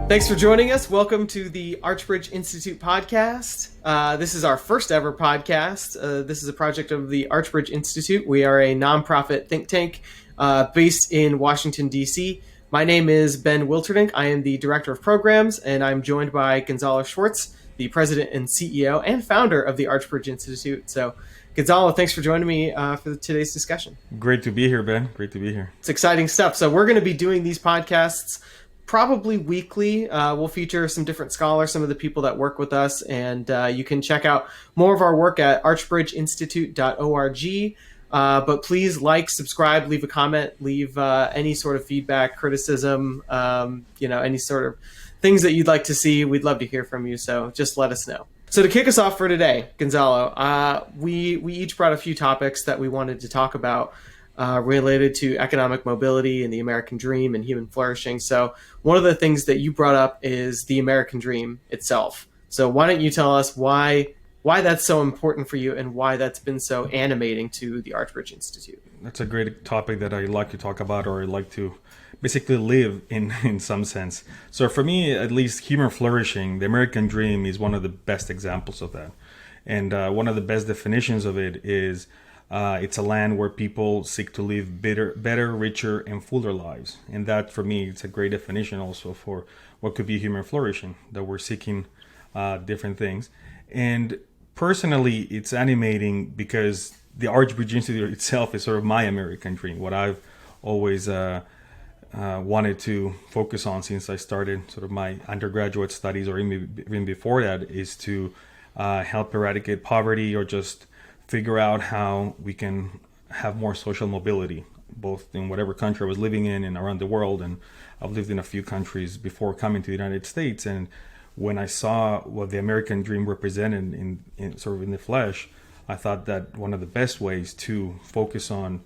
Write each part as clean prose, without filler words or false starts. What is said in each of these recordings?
Thanks for joining us. Welcome to the Archbridge Institute podcast. This is our first ever podcast. This is a project of the Archbridge Institute. We are a nonprofit think tank based in Washington, D.C. My name is Ben Wilterdink. I am the Director of Programs, and I'm joined by Gonzalo Schwarz, the President and CEO and founder of the Archbridge Institute. So, Gonzalo, thanks for joining me for today's discussion. Great to be here, Ben. Great to be here. It's exciting stuff. So we're going to be doing these podcasts probably weekly. We'll feature some different scholars, some of the people that work with us, and you can check out more of our work at archbridgeinstitute.org. But please like, subscribe, leave a comment, leave any sort of feedback, criticism, any sort of things that you'd like to see. We'd love to hear from you. So just let us know. So to kick us off for today, Gonzalo, we each brought a few topics that we wanted to talk about related to economic mobility and the American dream and human flourishing. So one of the things that you brought up is the American dream itself. So why don't you tell us why that's so important for you and why that's been so animating to the Archbridge Institute? That's a great topic that I like to talk about, or I like to basically live in some sense. So for me, at least, human flourishing, the American dream is one of the best examples of that. And one of the best definitions of it is it's a land where people seek to live better, richer, and fuller lives. And that, for me, it's a great definition also for what could be human flourishing, that we're seeking different things. And personally, it's animating because the Archbridge Institute itself is sort of my American dream, what I've always wanted to focus on since I started sort of my undergraduate studies, or even before that, is to help eradicate poverty, or just figure out how we can have more social mobility, both in whatever country I was living in and around the world. And I've lived in a few countries before coming to the United States. And when I saw what the American dream represented in sort of in the flesh, I thought that one of the best ways to focus on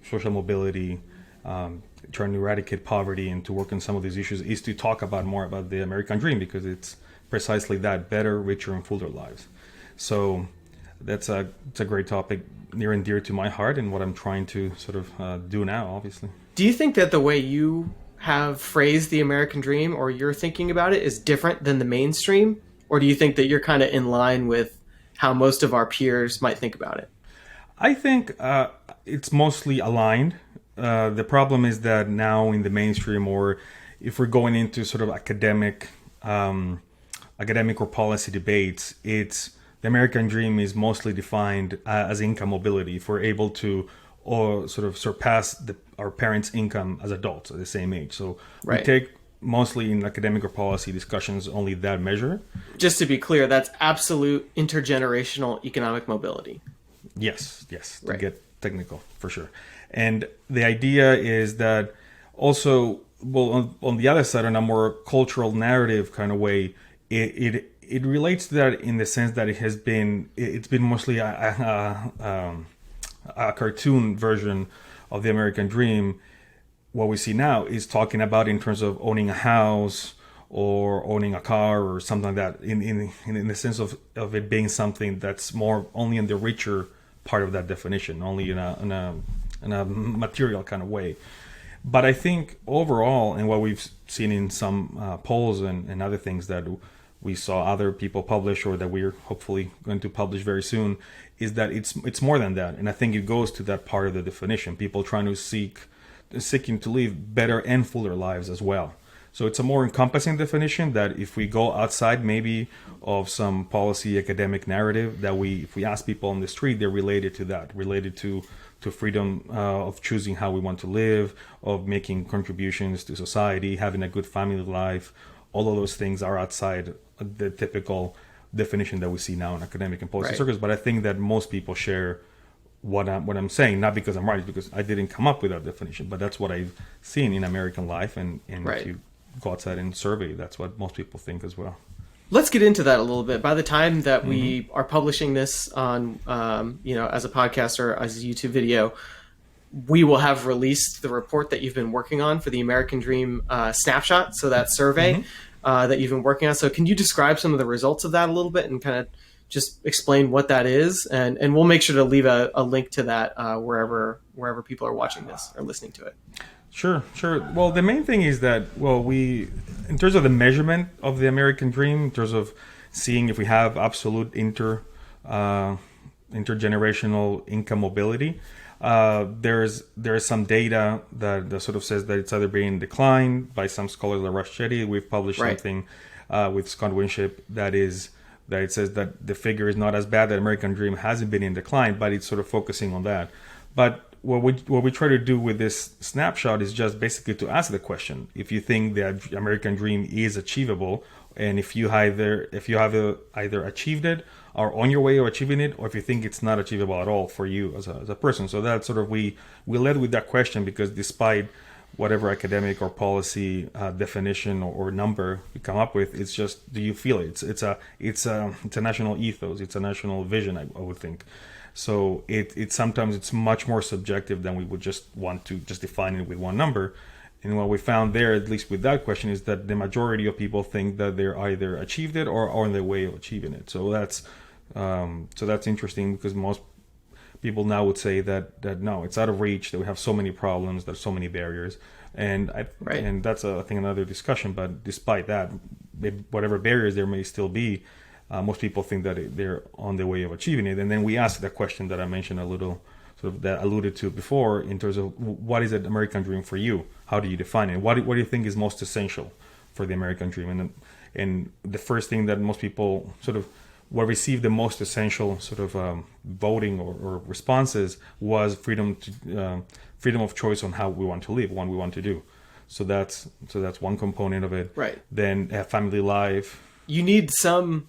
social mobility, trying to eradicate poverty, and to work on some of these issues is to talk more about the American dream, because it's precisely that: better, richer, and fuller lives. So it's a great topic, near and dear to my heart, and what I'm trying to sort of do now, obviously. Do you think that the way you have phrased the American dream, or you're thinking about it, is different than the mainstream? Or do you think that you're kind of in line with how most of our peers might think about it? I think it's mostly aligned. The problem is that now in the mainstream, or if we're going into sort of academic or policy debates, the American dream is mostly defined as income mobility. If we're able to sort of surpass our parents' income as adults at the same age. So right. We take mostly in academic or policy discussions only that measure. Just to be clear, that's absolute intergenerational economic mobility. Yes, right. To get technical, for sure. And the idea is that also, well, on the other side, in a more cultural narrative kind of way, it relates to that in the sense that it's been mostly a cartoon version of the American dream. What we see now is talking about in terms of owning a house or owning a car or something like that, in the sense of it being something that's more only in the richer part of that definition, only in a material kind of way. But I think overall, and what we've seen in some polls and other things that we saw other people publish, or that we're hopefully going to publish very soon, is that it's more than that. And I think it goes to that part of the definition, people trying to seeking to live better and fuller lives as well. So it's a more encompassing definition, that if we go outside maybe of some policy academic narrative, that if we ask people on the street, they're related to that, related to freedom of choosing how we want to live, of making contributions to society, having a good family life. All of those things are outside the typical definition that we see now in academic and policy circles. But I think that most people share what I'm saying, not because I'm right, because I didn't come up with that definition, but that's what I've seen in American life, and if you go outside and survey, that's what most people think as well. Let's get into that a little bit. By the time that we are publishing this on, as a podcast or as a YouTube video, we will have released the report that you've been working on for the American Dream snapshot. So that survey that you've been working on. So can you describe some of the results of that a little bit and kind of just explain what that is? And we'll make sure to leave a link to that wherever people are watching this or listening to it. Sure. Well, the main thing is that, in terms of the measurement of the American dream, in terms of seeing if we have absolute intergenerational income mobility, there's some data that sort of says that it's either being declined by some scholars like Raschetti. We've published something with Scott Winship that it says that the figure is not as bad, that American dream hasn't been in decline, but it's sort of focusing on that. But what we try to do with this snapshot is just basically to ask the question: if you think the American dream is achievable, and if you have either achieved it or on your way of achieving it, or if you think it's not achievable at all for you as a person. So that's sort of we led with that question because despite whatever academic or policy definition or number you come up with, it's just, do you feel it? It's a national ethos. It's a national vision, I would think. So it sometimes it's much more subjective than we would just want to just define it with one number. And what we found there, at least with that question, is that the majority of people think that they're either achieved it or on their way of achieving it. So that's interesting because most people now would say that no, it's out of reach, that we have so many problems, there's so many barriers. And and that's, I think, another discussion. But despite that, whatever barriers there may still be, most people think that they're on their way of achieving it. And then we ask that question that I mentioned a little, sort of that alluded to before, in terms of what is an American dream for you? How do you define it? What do you think is most essential for the American dream? And the first thing that most people sort of received the most essential sort of voting or responses was freedom of choice on how we want to live, what we want to do. So that's one component of it. Right. Then family life. You need some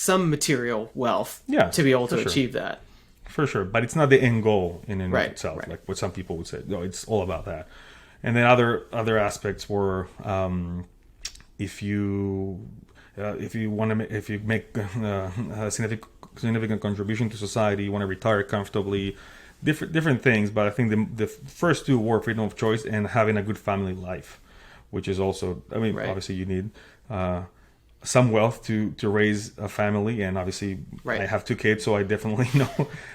material wealth to be able to achieve that. For sure, but it's not the end goal in and of Right. itself, like what some people would say. No, it's all about that. And then other aspects were if you make a significant contribution to society, you want to retire comfortably, different things. But I think the first two were freedom of choice and having a good family life, which is also, obviously you need some wealth to raise a family, and obviously I have 2 kids, so I definitely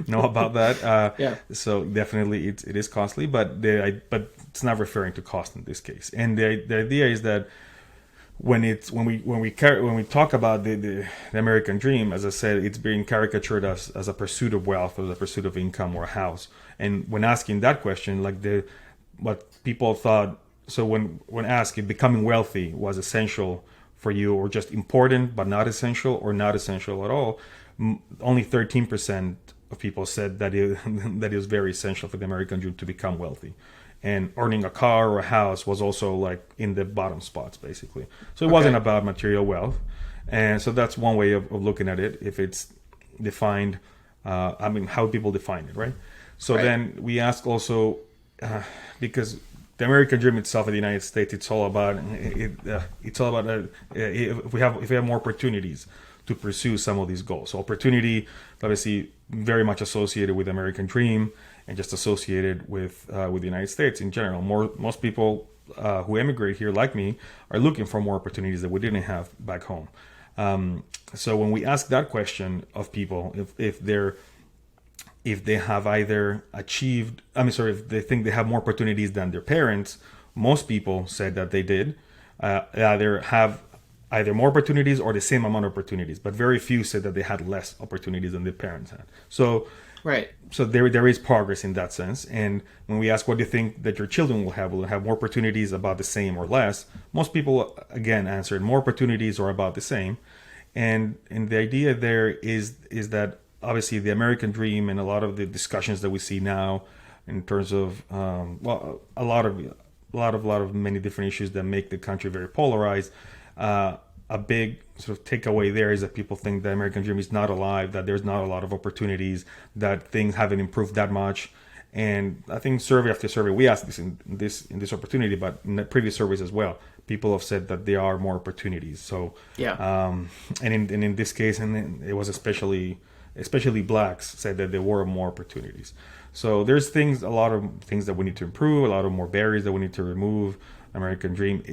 know about that. So definitely it is costly, but it's not referring to cost in this case. And the idea is that when we talk about the American dream, as I said, it's being caricatured as a pursuit of wealth, or as a pursuit of income or a house. And when asking that question, what people thought, so when asked if becoming wealthy was essential for you, or just important but not essential, or not essential at all, only 13% of people said that it was very essential for the American dream to become wealthy. And earning a car or a house was also like in the bottom spots, basically. So it wasn't about material wealth. And so that's one way of looking at it, if it's defined, how people define it, right? So then we ask also, because the American dream itself in the United States, it's all about if we have more opportunities to pursue some of these goals. So opportunity, obviously, very much associated with the American dream, and just associated with the United States in general. Most people who immigrate here, like me, are looking for more opportunities that we didn't have back home. So when we ask that question of people, if they have either achieved, if they think they have more opportunities than their parents, most people said that they did either have more opportunities or the same amount of opportunities, but very few said that they had less opportunities than their parents had. So there is progress in that sense. And when we ask what do you think that your children will have more opportunities, about the same or less, most people again answered more opportunities or about the same. And the idea there is that obviously the American dream, and a lot of the discussions that we see now in terms of a lot of many different issues that make the country very polarized, a big sort of takeaway there is that people think the American dream is not alive, that there's not a lot of opportunities, that things haven't improved that much. And I think survey after survey, we asked this in this opportunity, but in the previous surveys as well, people have said that there are more opportunities. So and in this case, and it was especially blacks said that there were more opportunities. So there's a lot of things that we need to improve, a lot of more barriers that we need to remove. The American dream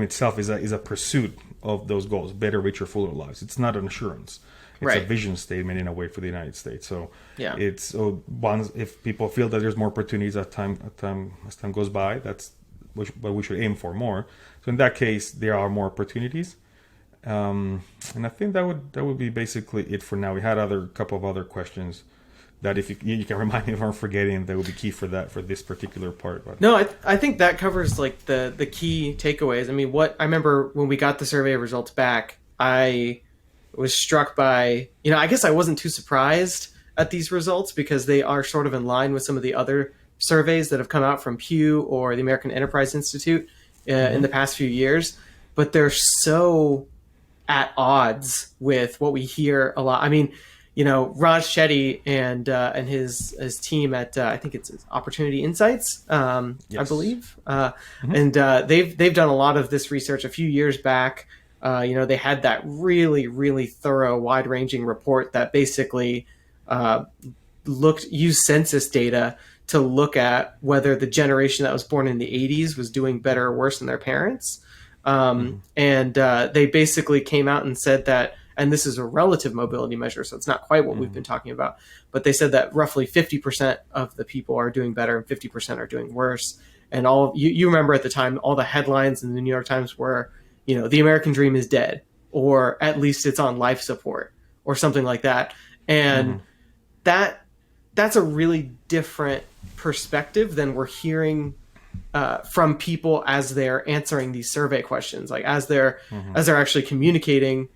itself is a pursuit of those goals: better, richer, fuller lives. It's not an assurance. It's a vision statement in a way for the United States. So if people feel that there's more opportunities as time goes by, that's what we should aim for more. So in that case, there are more opportunities. And I think that would be basically it for now. We had a couple of other questions that if you can remind me if I'm forgetting, that would be key for this particular part. But. No, I think that covers like the key takeaways. I mean, what I remember when we got the survey results back, I was struck by, I guess I wasn't too surprised at these results because they are sort of in line with some of the other surveys that have come out from Pew or the American Enterprise Institute in the past few years, but they're so at odds with what we hear a lot. I mean, Raj Shetty and his team at I think it's Opportunity Insights, yes. I believe, and they've done a lot of this research a few years back. They had that really, really thorough, wide-ranging report that basically used census data to look at whether the generation that was born in the 80s was doing better or worse than their parents. And they basically came out and said that, and this is a relative mobility measure, so it's not quite what we've been talking about, but they said that roughly 50% of the people are doing better and 50% are doing worse. And you remember at the time, all the headlines in the New York Times were, the American dream is dead, or at least it's on life support or something like that. And that's a really different perspective than we're hearing from people as they're answering these survey questions. Like as they're actually communicating,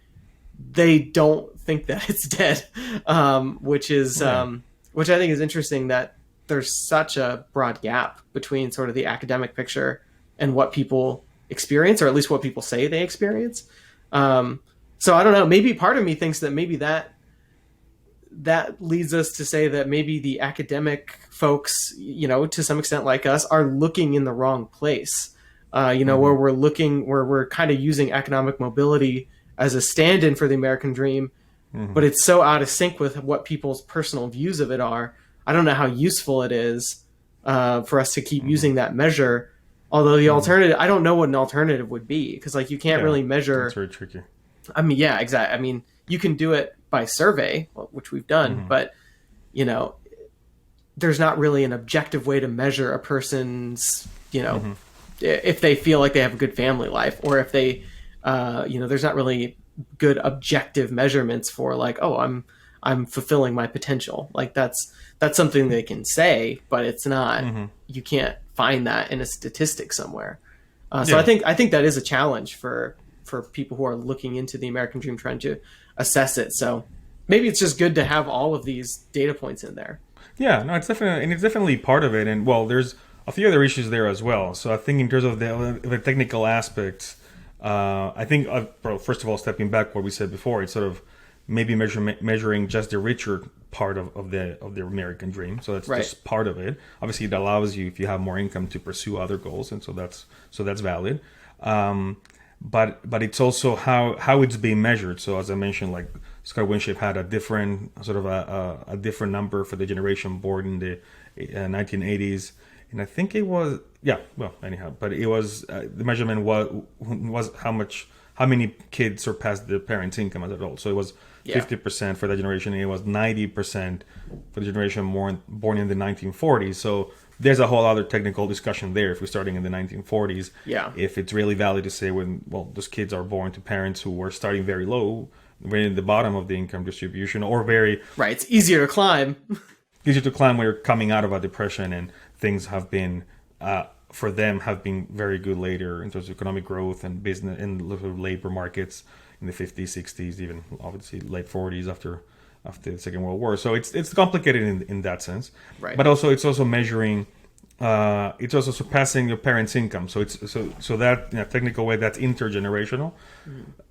they don't think that it's dead, which I think is interesting that there's such a broad gap between sort of the academic picture and what people experience, or at least what people say they experience. So I don't know, maybe part of me thinks that maybe that leads us to say that maybe the academic folks, to some extent like us, are looking in the wrong place, where we're kind of using economic mobility as a stand-in for the American dream, but it's so out of sync with what people's personal views of it are. I don't know how useful it is for us to keep using that measure. Although the alternative, I don't know what an alternative would be, because like you can't really measure. It's very tricky. I mean, yeah, exactly. I mean, you can do it by survey, which we've done, but there's not really an objective way to measure a person's, if they feel like they have a good family life, or if they, there's not really good objective measurements for like, oh, I'm fulfilling my potential. Like that's something they can say, but it's not. You can't find that in a statistic somewhere. So I think that is a challenge for people who are looking into the American dream, trying to assess it. So maybe it's just good to have all of these data points in there. Yeah, no, it's definitely part of it. And well, there's a few other issues there as well. So I think in terms of the technical aspects, I think, first of all, stepping back what we said before, it's sort of maybe measuring just the richer part of the American dream. So that's just part of it. Obviously, it allows you, if you have more income, to pursue other goals, and so that's valid. But it's also how it's being measured. So as I mentioned, like Scott Winship had a different sort of a different number for the generation born in the 1980s, and I think it was but it was the measurement was how many kids surpassed the parents' income as adults. So it was 50% for that generation, and it was 90% for the generation born in the 1940s. So there's a whole other technical discussion there. If we're starting in the 1940s, if it's really valid to say those kids are born to parents who were starting very low, very in the bottom of the income distribution, or very it's easier to climb. Easier to climb when you're coming out of a depression, and things have been for them have been very good later in terms of economic growth and business and labor markets in the 50s, 60s, even obviously late 40s after the Second World War. So it's complicated in that sense. Right. But also it's also measuring, it's also surpassing your parents' income. So it's so that in a technical way that's intergenerational,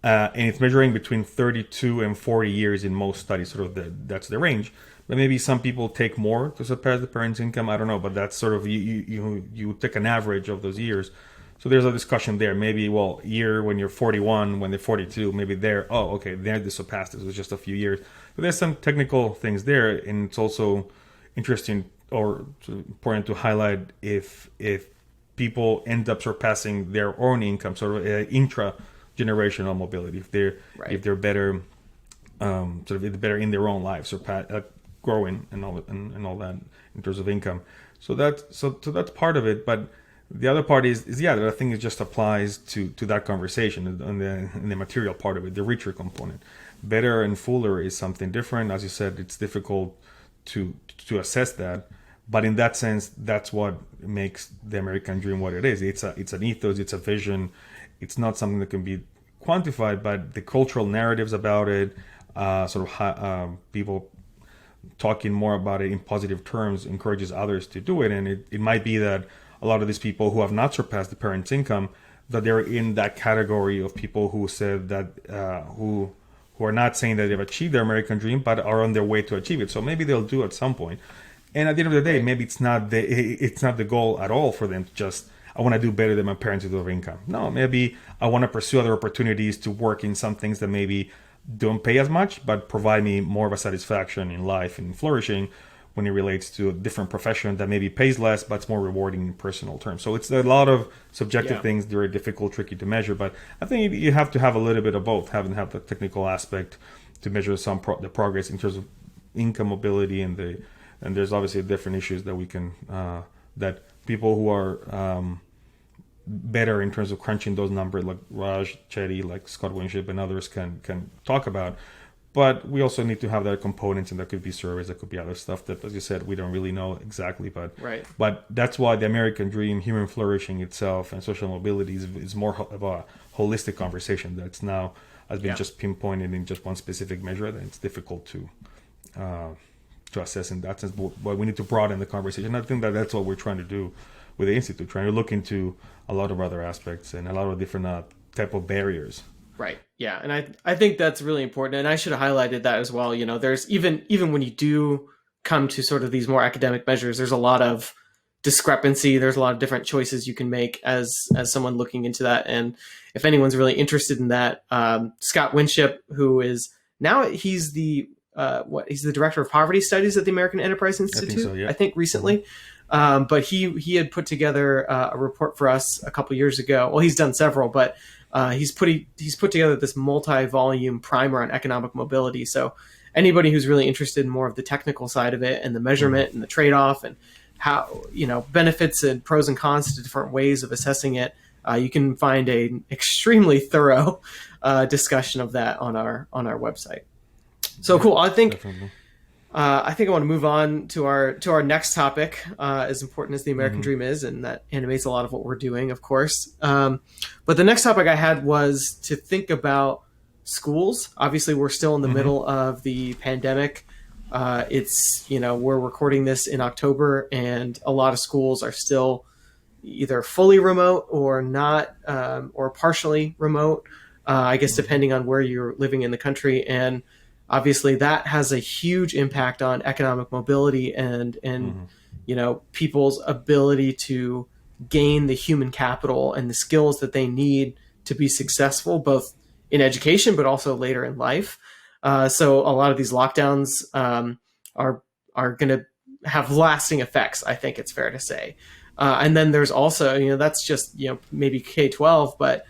and it's measuring between 32 and 40 years in most studies. Sort of that's the range. But maybe some people take more to surpass the parents' income. I don't know, but that's sort of you take an average of those years. So there's a discussion there. Maybe year when you're 41, when they're 42, maybe they surpassed it. It was just a few years. But there's some technical things there, and it's also interesting or important to highlight if people end up surpassing their own income, sort of intra-generational mobility. If they're better, sort of better in their own lives, growing and all that in terms of income. So that's part of it. But The other part is yeah, I think it just applies to that conversation in the material part of it, the richer component. Better and fuller is something different. As you said, it's difficult to assess that, but in that sense, that's what makes the American dream what it is. It's an ethos, it's a vision. It's not something that can be quantified, but the cultural narratives about it, people talking more about it in positive terms encourages others to do it. And it might be that a lot of these people who have not surpassed the parents' income, that they're in that category of people who said that who are not saying that they've achieved their American dream, but are on their way to achieve it. So maybe they'll do at some point. And at the end of the day, maybe it's not the goal at all for them to just, I want to do better than my parents with their income. No, maybe I want to pursue other opportunities to work in some things that maybe don't pay as much, but provide me more of a satisfaction in life and flourishing when it relates to a different profession that maybe pays less, but it's more rewarding in personal terms. So it's a lot of subjective things that are difficult, tricky to measure. But I think you have to have a little bit of both, have the technical aspect to measure the progress in terms of income mobility, and there's obviously different issues that we can, that people who are better in terms of crunching those numbers, like Raj Chetty, like Scott Winship and others can talk about. But we also need to have that components, and that could be surveys, that could be other stuff that, as you said, we don't really know exactly. But but that's why the American dream, human flourishing itself, and social mobility is more of a holistic conversation that's now has been just pinpointed in just one specific measure. That it's difficult to assess in that sense. But we need to broaden the conversation. I think that's what we're trying to do with the Institute, trying to look into a lot of other aspects and a lot of different type of barriers. Right. Yeah. And I think that's really important. And I should have highlighted that as well. You know, there's even when you do come to sort of these more academic measures, there's a lot of discrepancy. There's a lot of different choices you can make as someone looking into that. And if anyone's really interested in that, Scott Winship, who is now he's the director of poverty studies at the American Enterprise Institute, I think recently. Mm-hmm. But he had put together a report for us a couple years ago. Well, he's done several, but he's put together this multi-volume primer on economic mobility. So anybody who's really interested in more of the technical side of it and the measurement and the trade-off and how, benefits and pros and cons to different ways of assessing it, you can find an extremely thorough discussion of that on our website. So cool. I think Definitely. I want to move on to our next topic, as important as the American dream is, and that animates a lot of what we're doing, of course. But the next topic I had was to think about schools. Obviously, we're still in the middle of the pandemic. It's, we're recording this in October, and a lot of schools are still either fully remote or not, or partially remote, I guess, depending on where you're living in the country. And obviously, that has a huge impact on economic mobility and people's ability to gain the human capital and the skills that they need to be successful, both in education but also later in life. So a lot of these lockdowns are going to have lasting effects, I think it's fair to say. And then there's also, that's just maybe K-12, but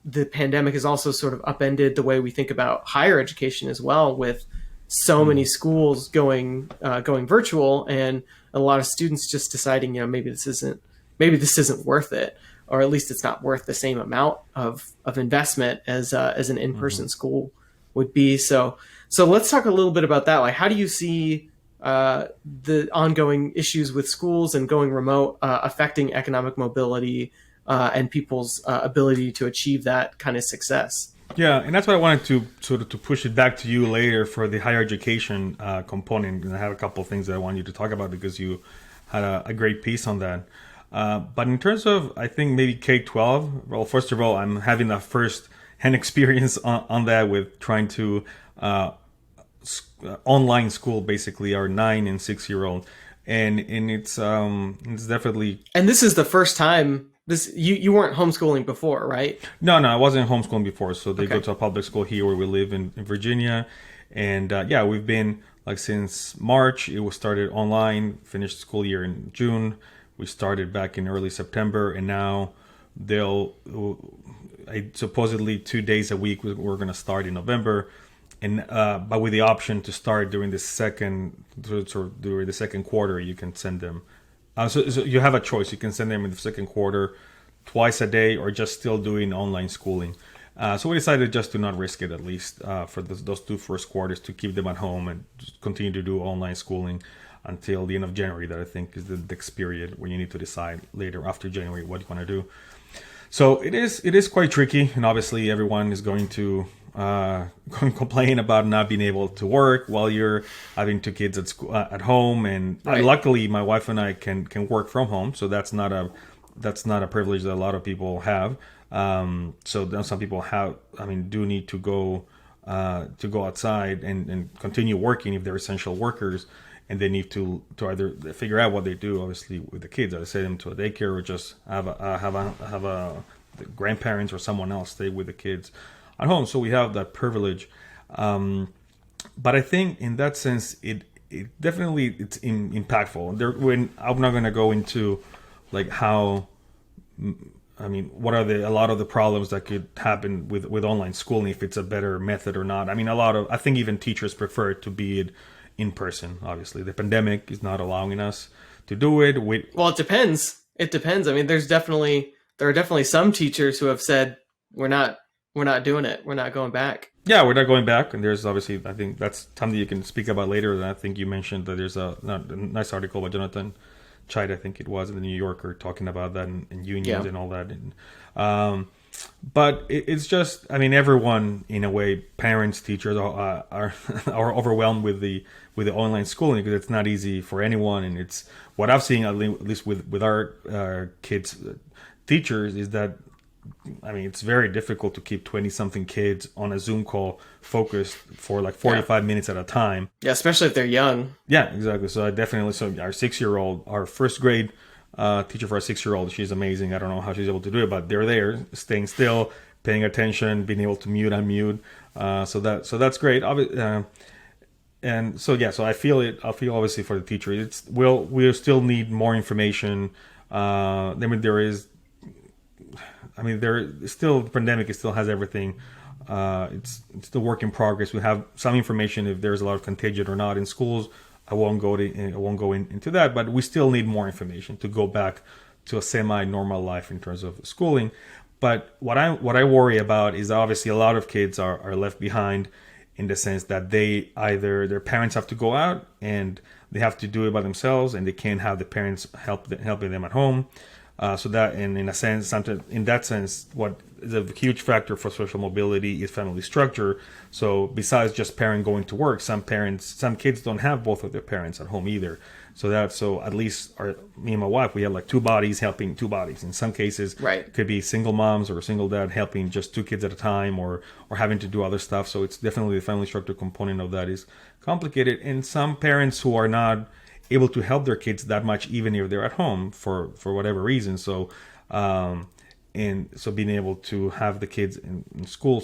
the pandemic has also sort of upended the way we think about higher education as well, with so many schools going virtual, and a lot of students just deciding, maybe this isn't worth it, or at least it's not worth the same amount of investment as an in-person school would be. So let's talk a little bit about that. Like, how do you see the ongoing issues with schools and going remote affecting economic mobility and people's ability to achieve that kind of success? Yeah, and that's why I wanted to sort of to push it back to you later for the higher education component. And I have a couple of things that I want you to talk about because you had a great piece on that. But in terms of, I think, maybe K-12, well, first of all, I'm having a first-hand experience on that with trying to online school, basically, our 9 and 6-year-old. And it's definitely... And this is the first time... You weren't homeschooling before, right? No, I wasn't homeschooling before. So they go to a public school here where we live in Virginia. And we've been since March. It was started online, finished school year in June. We started back in early September. And now supposedly 2 days a week we're going to start in November. And but with the option to start during the second quarter, you can send them So you have a choice. You can send them in the second quarter twice a day, or just still doing online schooling. So we decided just to not risk it, at least for those two first quarters, to keep them at home and just continue to do online schooling until the end of January. That I think is the next period where you need to decide later after January what you want to do. So it is quite tricky, and obviously everyone is going to complain about not being able to work while you're having two kids at school, at home. And Right. luckily, my wife and I can work from home, so that's not a privilege that a lot of people have. So then some people do need to go outside and continue working if they're essential workers, and they need to either figure out what they do, obviously, with the kids, either send them to a daycare or just have the grandparents or someone else stay with the kids at home. So we have that privilege. But I think in that sense, it definitely it's impactful. When I'm not going to go into like how, what are a lot of the problems that could happen with online schooling, if it's a better method or not. I think even teachers prefer it to be it in person. Obviously, the pandemic is not allowing us to do it. Well, it depends. It depends. I mean, there are definitely some teachers who have said we're not doing it. We're not going back. Yeah, we're not going back. And there's obviously, I think that's something you can speak about later. And I think you mentioned that there's a nice article by Jonathan Chait, I think it was, in the New Yorker, talking about that and unions and all that. And, but it's just, everyone, in a way, parents, teachers are overwhelmed with the online schooling, because it's not easy for anyone. And it's what I've seen, at least with our kids' teachers, is that it's very difficult to keep 20-something kids on a Zoom call focused for like 45 minutes at a time. Yeah, especially if they're young. Yeah, exactly. So our 6-year-old, our first grade teacher for our 6-year-old, she's amazing. I don't know how she's able to do it, but they're there, staying still, paying attention, being able to mute, unmute. So that's great. And so I feel obviously for the teacher. We'll still need more information. The pandemic still has everything. It's still work in progress. We have some information if there's a lot of contagion or not in schools. I won't go into that, but we still need more information to go back to a semi-normal life in terms of schooling. But what I worry about is obviously a lot of kids are left behind, in the sense that their parents have to go out and they have to do it by themselves, and they can't have the parents helping them at home. So that, and in that sense, what is a huge factor for social mobility is family structure. So besides just parent going to work, some kids don't have both of their parents at home either. So at least me and my wife, we have like two bodies helping two bodies. In some cases, Right. It could be single moms or a single dad helping just two kids at a time, or having to do other stuff. So it's definitely the family structure component of that is complicated. And some parents who are not able to help their kids that much, even if they're at home for whatever reason. So being able to have the kids in school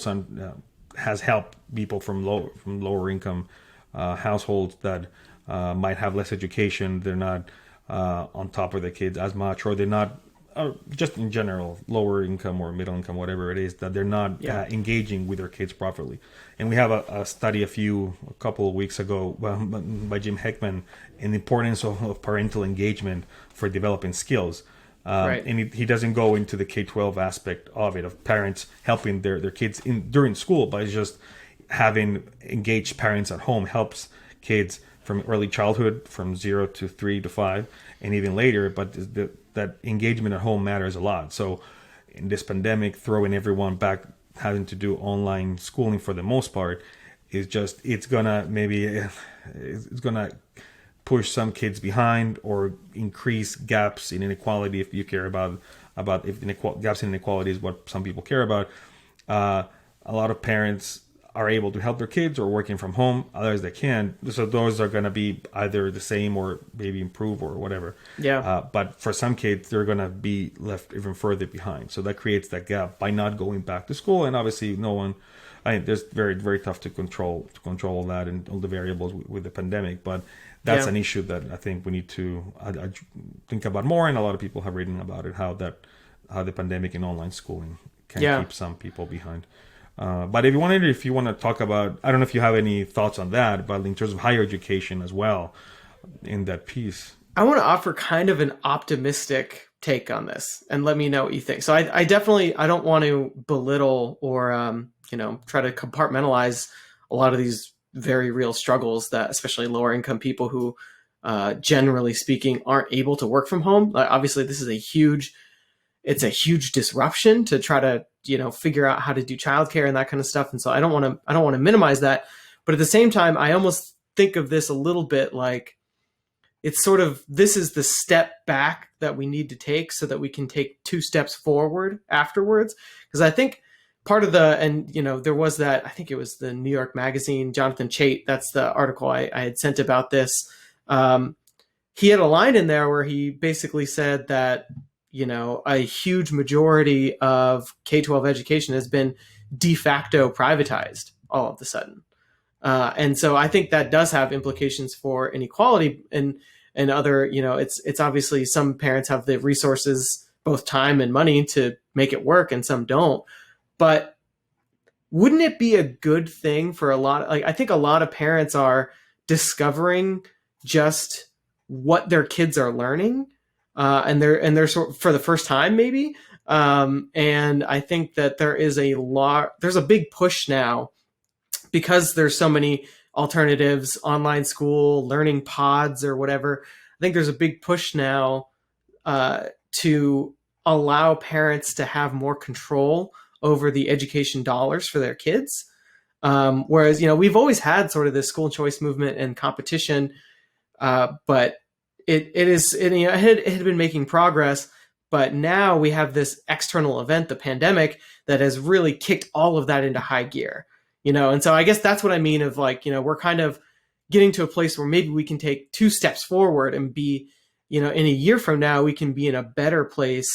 has helped people from lower income households that might have less education. They're not on top of their kids as much, or they're not just in general, lower income or middle income, whatever it is, that they're not engaging with their kids properly. And we have a study a couple of weeks ago by Jim Heckman in the importance of parental engagement for developing skills. Right. And he doesn't go into the K-12 aspect of it, of parents helping their kids during school, but it's just having engaged parents at home helps kids from early childhood, from 0 to 3 to 5, and even later. But that engagement at home matters a lot. So in this pandemic, throwing everyone back having to do online schooling for the most part it's gonna push some kids behind, or increase gaps in inequality, if you care about if gaps in inequality is what some people care about. A lot of parents are able to help their kids or working from home, others they can't. So those are going to be either the same or maybe improve or whatever. Yeah. But for some kids, they're going to be left even further behind. So that creates that gap by not going back to school. And obviously there's very, very tough to control that and all the variables with the pandemic. But that's an issue that I think we need to think about more. And a lot of people have written about it, how the pandemic and online schooling can keep some people behind. But if you want to talk about, I don't know if you have any thoughts on that, but in terms of higher education as well, in that piece. I want to offer kind of an optimistic take on this, and let me know what you think. So I definitely, I don't want to belittle or try to compartmentalize a lot of these very real struggles that especially lower income people who generally speaking aren't able to work from home. Obviously, this is it's a huge disruption to try to figure out how to do childcare and that kind of stuff. And so I don't want to minimize that, but at the same time, I almost think of this a little bit like it's sort of, this is the step back that we need to take so that we can take 2 steps forward afterwards. Because I think part of there was that, I think it was the New York Magazine, Jonathan Chait, that's the article I had sent about this. He had a line in there where he basically said that, a huge majority of K-12 education has been de facto privatized all of a sudden. And so I think that does have implications for inequality and other, it's obviously some parents have the resources, both time and money, to make it work, and some don't. But wouldn't it be a good thing for I think a lot of parents are discovering just what their kids are learning, and they're sort for the first time maybe. And I think that there's a big push now, because there's so many alternatives, online school, learning pods or whatever. I think there's a big push now to allow parents to have more control over the education dollars for their kids. Whereas, we've always had sort of this school choice movement and competition, but it had been making progress. But now we have this external event, the pandemic, that has really kicked all of that into high gear. And so I guess that's what I mean of we're kind of getting to a place where maybe we can take 2 steps forward and be, in a year from now, we can be in a better place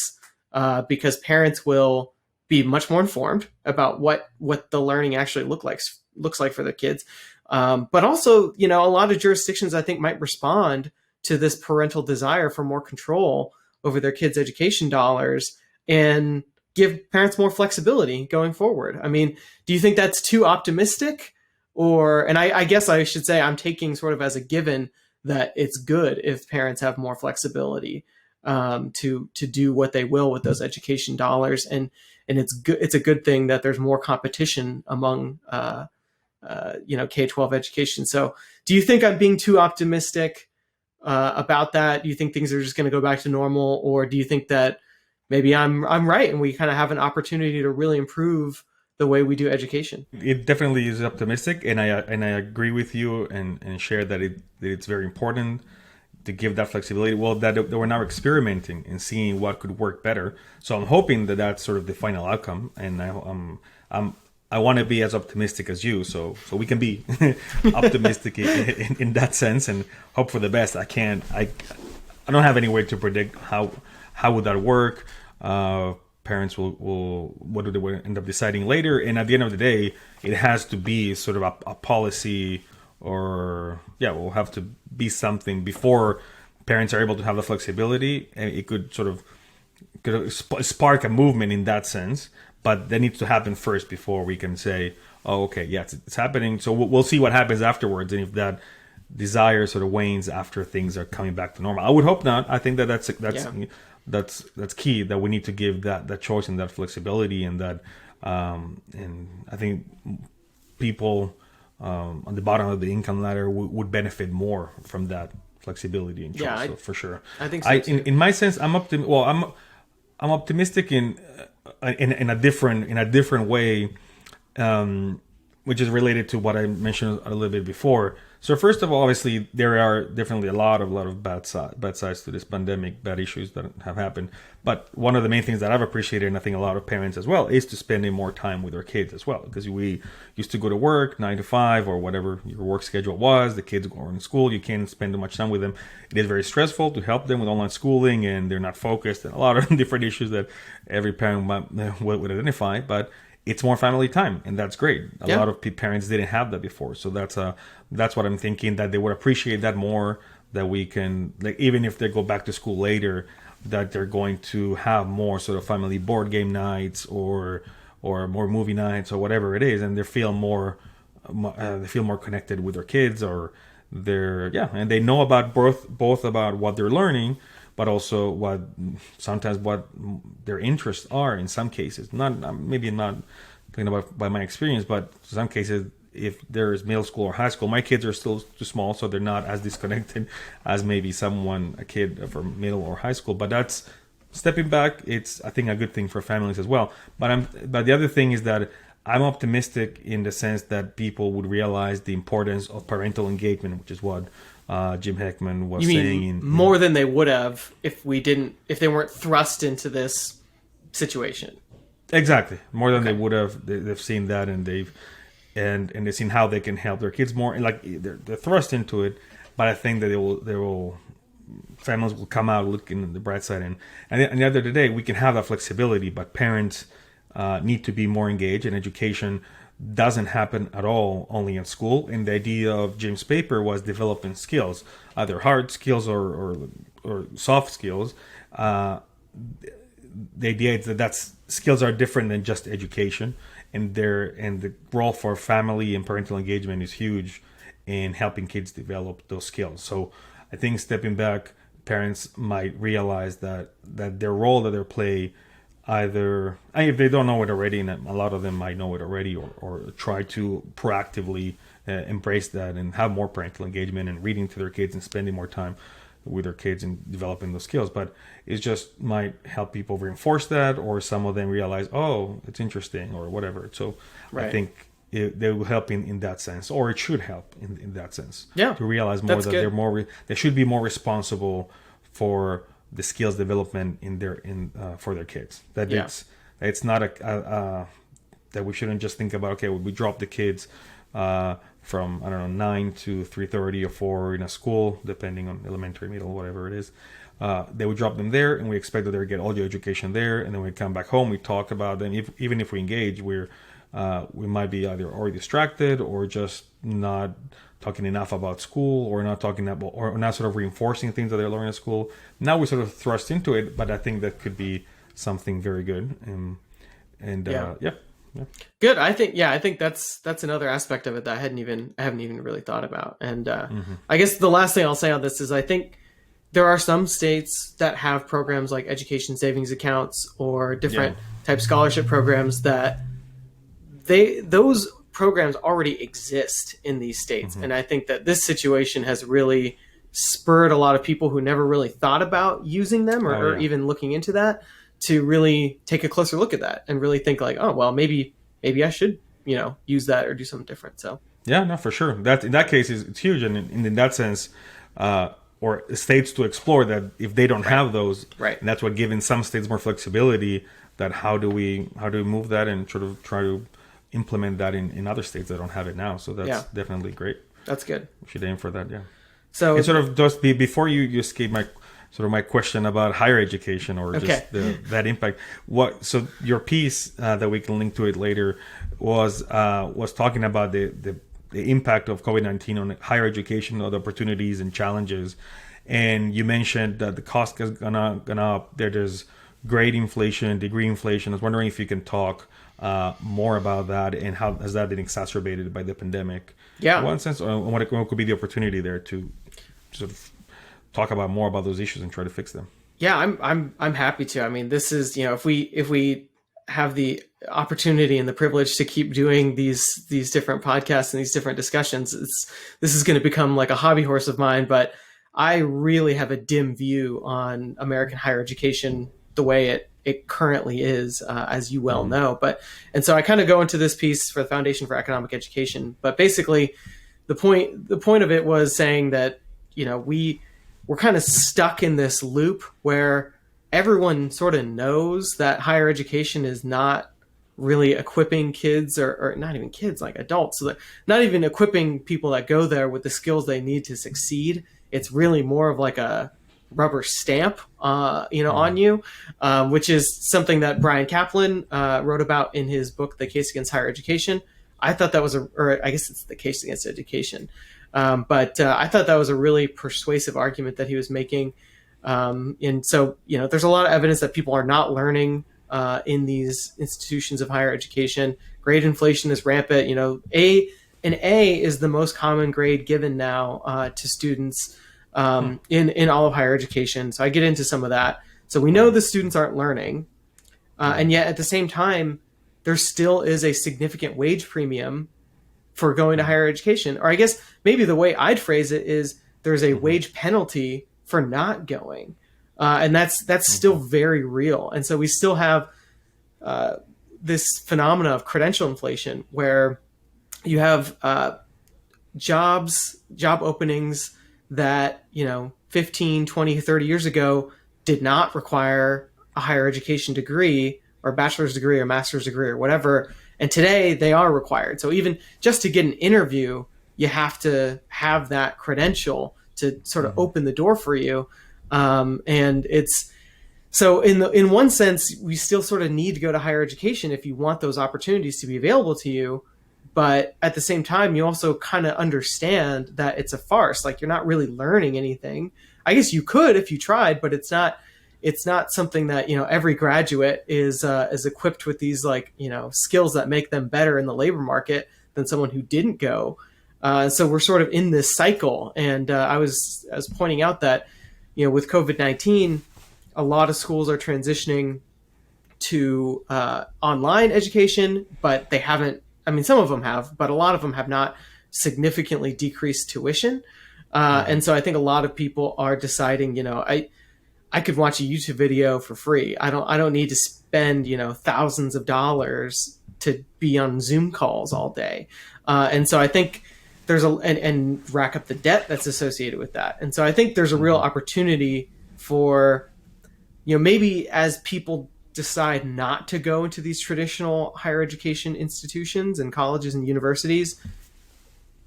because parents will be much more informed about what the learning actually looks like for their kids. But also, a lot of jurisdictions, I think, might respond to this parental desire for more control over their kids' education dollars and give parents more flexibility going forward. I mean, do you think that's too optimistic? And I guess I should say I'm taking sort of as a given that it's good if parents have more flexibility to do what they will with those education dollars. And it's a good thing that there's more competition among K-12 education. So do you think I'm being too optimistic about that? Do you think things are just going to go back to normal? Or do you think that maybe I'm right and we kind of have an opportunity to really improve the way we do education? It definitely is optimistic, and I agree with you and share that it's very important to give that flexibility. Well, that we're now experimenting and seeing what could work better. So I'm hoping that that's sort of the final outcome, and I want to be as optimistic as you, so we can be optimistic in that sense and hope for the best. I don't have any way to predict how would that work. Parents will what do they end up deciding later, and at the end of the day, it has to be sort of a policy, or will have to be something before parents are able to have the flexibility, and it could sort of spark a movement in that sense. But that needs to happen first before we can say, oh, okay, yeah, it's happening. So we'll see what happens afterwards, and if that desire sort of wanes after things are coming back to normal. I would hope not. I think that's key, that we need to give that choice and that flexibility, and that and I think people on the bottom of the income ladder would benefit more from that flexibility and choice. So for sure, I think so too. In my sense, I'm optimistic in a different way, which is related to what I mentioned a little bit before. So first of all, obviously there are definitely a lot of bad sides to this pandemic, bad issues that have happened. But one of the main things that I've appreciated, and I think a lot of parents as well, is to spending more time with their kids as well. Because we used to go to work 9 to 5 or whatever your work schedule was. The kids go in school. You can't spend too much time with them. It is very stressful to help them with online schooling, and they're not focused, and a lot of different issues that every parent would identify. But it's more family time, and that's great. A lot of parents didn't have that before, so that's what I'm thinking, that they would appreciate that more. That we can, like, even if they go back to school later, that they're going to have more sort of family board game nights or more movie nights or whatever it is, and they feel more connected with their kids, or and they know about both about what they're learning, but also what their interests are in some cases. Maybe not thinking about by my experience, but in some cases, if there is middle school or high school, my kids are still too small, so they're not as disconnected as maybe a kid from middle or high school. But that's stepping back. It's, I think, a good thing for families as well. But the other thing is that I'm optimistic in the sense that people would realize the importance of parental engagement, which is what Jim Heckman was saying. More than they would have if they weren't thrust into this situation. Exactly, more than they would have. They've seen that, and they've seen how they can help their kids more. And like they're thrust into it, but I think that families will come out looking at the bright side. And at the end of the day, we can have that flexibility, but parents need to be more engaged, and education doesn't happen at all only in school. And the idea of Jim's paper was developing skills, either hard skills or soft skills. The idea is that skills are different than just education, and the role for family and parental engagement is huge in helping kids develop those skills. So I think stepping back, parents might realize that their role that they play, either if they don't know it already, and a lot of them might know it already, or try to proactively embrace that and have more parental engagement and reading to their kids and spending more time with their kids and developing those skills. But it just might help people reinforce that, or some of them realize, oh, it's interesting or whatever. So I think they will help in that sense, or it should help in that sense. Yeah, to realize more that they should be more responsible for the skills development for their kids. That it's not that we shouldn't just think about, okay, we drop the kids from 9 to 3:30 or 4 in a school, depending on elementary, middle, whatever it is. They would drop them there, and we expect that they would get all the education there, and then we come back home, we talk about them. Even if we engage, we might be either already distracted or just not talking enough about school, or not talking about, or not sort of reinforcing things that they're learning at school. Now we sort of thrust into it, but I think that could be something very good. Good. I think that's another aspect of it that I haven't even really thought about. And I guess the last thing I'll say on this is I think there are some states that have programs like education savings accounts or different type scholarship programs that those programs already exist in these states. And I think that this situation has really spurred a lot of people who never really thought about using them or even looking into that to really take a closer look at that and really think like, oh, well, maybe I should, use that or do something different. So yeah, no, for sure. That in that case it's huge. And in that sense, or states to explore that if they don't have those, and that's what giving some states more flexibility, that how do we move that and sort of try to implement that in other states that don't have it now. So that's definitely great. That's good. We should aim for that. Yeah. So and sort of just before you escape my question about higher education or just that impact. So your piece that we can link to it later was talking about the impact of COVID-19 on higher education, the opportunities and challenges. And you mentioned that the cost has gone up. There's grade inflation, degree inflation. I was wondering if you can talk more about that and how has that been exacerbated by the pandemic? Yeah. In one sense, or what could be the opportunity there to sort of talk about more about those issues and try to fix them? Yeah, I'm happy to. I mean, this is, if we have the opportunity and the privilege to keep doing these different podcasts and these different discussions, this is going to become like a hobby horse of mine. But I really have a dim view on American higher education the way it currently is, as you well know. And so I kind of go into this piece for the Foundation for Economic Education. But basically, the point of it was saying that we're kind of stuck in this loop where everyone sort of knows that higher education is not really equipping kids or not even kids, like adults, so not even equipping people that go there with the skills they need to succeed. It's really more of like a rubber stamp, on you, which is something that Brian Kaplan wrote about in his book, The Case Against Higher Education. I thought that was or I guess it's The Case Against Education. But I thought that was a really persuasive argument that he was making. And so, there's a lot of evidence that people are not learning in these institutions of higher education. Grade inflation is rampant. A an A is the most common grade given now to students in all of higher education. So I get into some of that. So we know the students aren't learning, and yet at the same time, there still is a significant wage premium for going to higher education. Or I guess maybe the way I'd phrase it is there's a wage penalty for not going. And that's still very real. And so we still have this phenomena of credential inflation where you have job openings that, 15, 20, 30 years ago did not require a higher education degree or bachelor's degree or master's degree or whatever. And today they are required. So even just to get an interview, you have to have that credential to sort of open the door for you. And it's so in one sense, we still sort of need to go to higher education if you want those opportunities to be available to you. But at the same time, you also kind of understand that it's a farce. Like you're not really learning anything. I guess you could if you tried, but it's not something that, every graduate is equipped with these skills that make them better in the labor market than someone who didn't go. So we're sort of in this cycle. And I was pointing out that, with COVID-19, a lot of schools are transitioning to online education, but they haven't, some of them have, but a lot of them have not significantly decreased tuition. And so I think a lot of people are deciding, I could watch a YouTube video for free. I don't need to spend, thousands of dollars to be on Zoom calls all day. And so I think there's and rack up the debt that's associated with that. And so I think there's a real opportunity for, maybe as people decide not to go into these traditional higher education institutions and colleges and universities,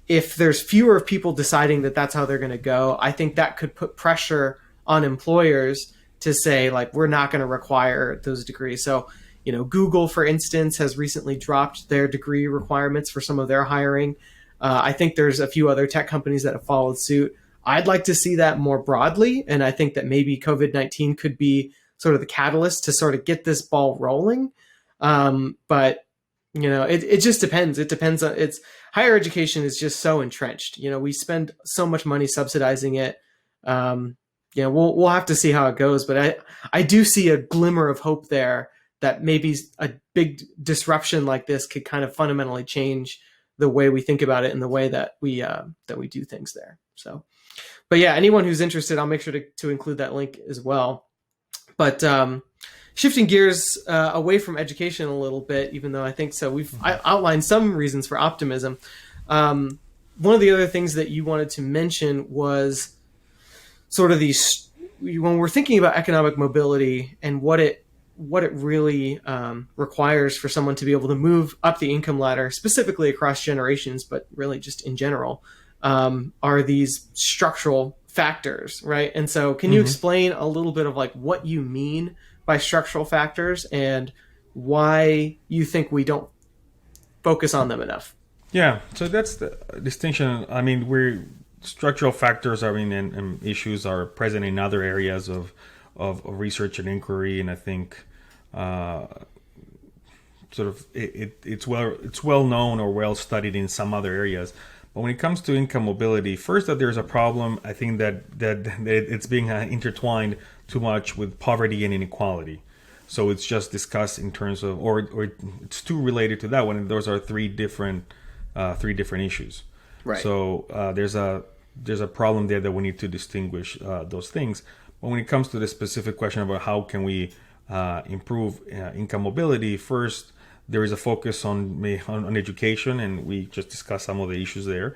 if there's fewer people deciding that that's how they're going to go, I think that could put pressure on employers to say, we're not going to require those degrees. So, Google, for instance, has recently dropped their degree requirements for some of their hiring. I think there's a few other tech companies that have followed suit. I'd like to see that more broadly. And I think that maybe COVID-19 could be sort of the catalyst to sort of get this ball rolling. But, it just depends. It depends on higher education is just so entrenched. We spend so much money subsidizing it. We'll have to see how it goes, but I do see a glimmer of hope there that maybe a big disruption like this could kind of fundamentally change the way we think about it and the way that we do things there. So, but yeah, anyone who's interested, I'll make sure to include that link as well. But shifting gears away from education a little bit, even though I think so, I outlined some reasons for optimism. One of the other things that you wanted to mention was sort of these, when we're thinking about economic mobility and what it really requires for someone to be able to move up the income ladder, specifically across generations, but really just in general, are these structural factors, right? And so can you explain a little bit of what you mean by structural factors and why you think we don't focus on them enough? Yeah, so that's the distinction. Structural factors, and issues are present in other areas of research and inquiry, and I think it's well known or well studied in some other areas. But when it comes to income mobility, first that there's a problem, I think that it's being intertwined too much with poverty and inequality. So it's just discussed in terms of, or it's too related to that when those are three different issues. Right. So there's a problem there that we need to distinguish those things. But when it comes to the specific question about how can we improve income mobility, first there is a focus on education, and we just discussed some of the issues there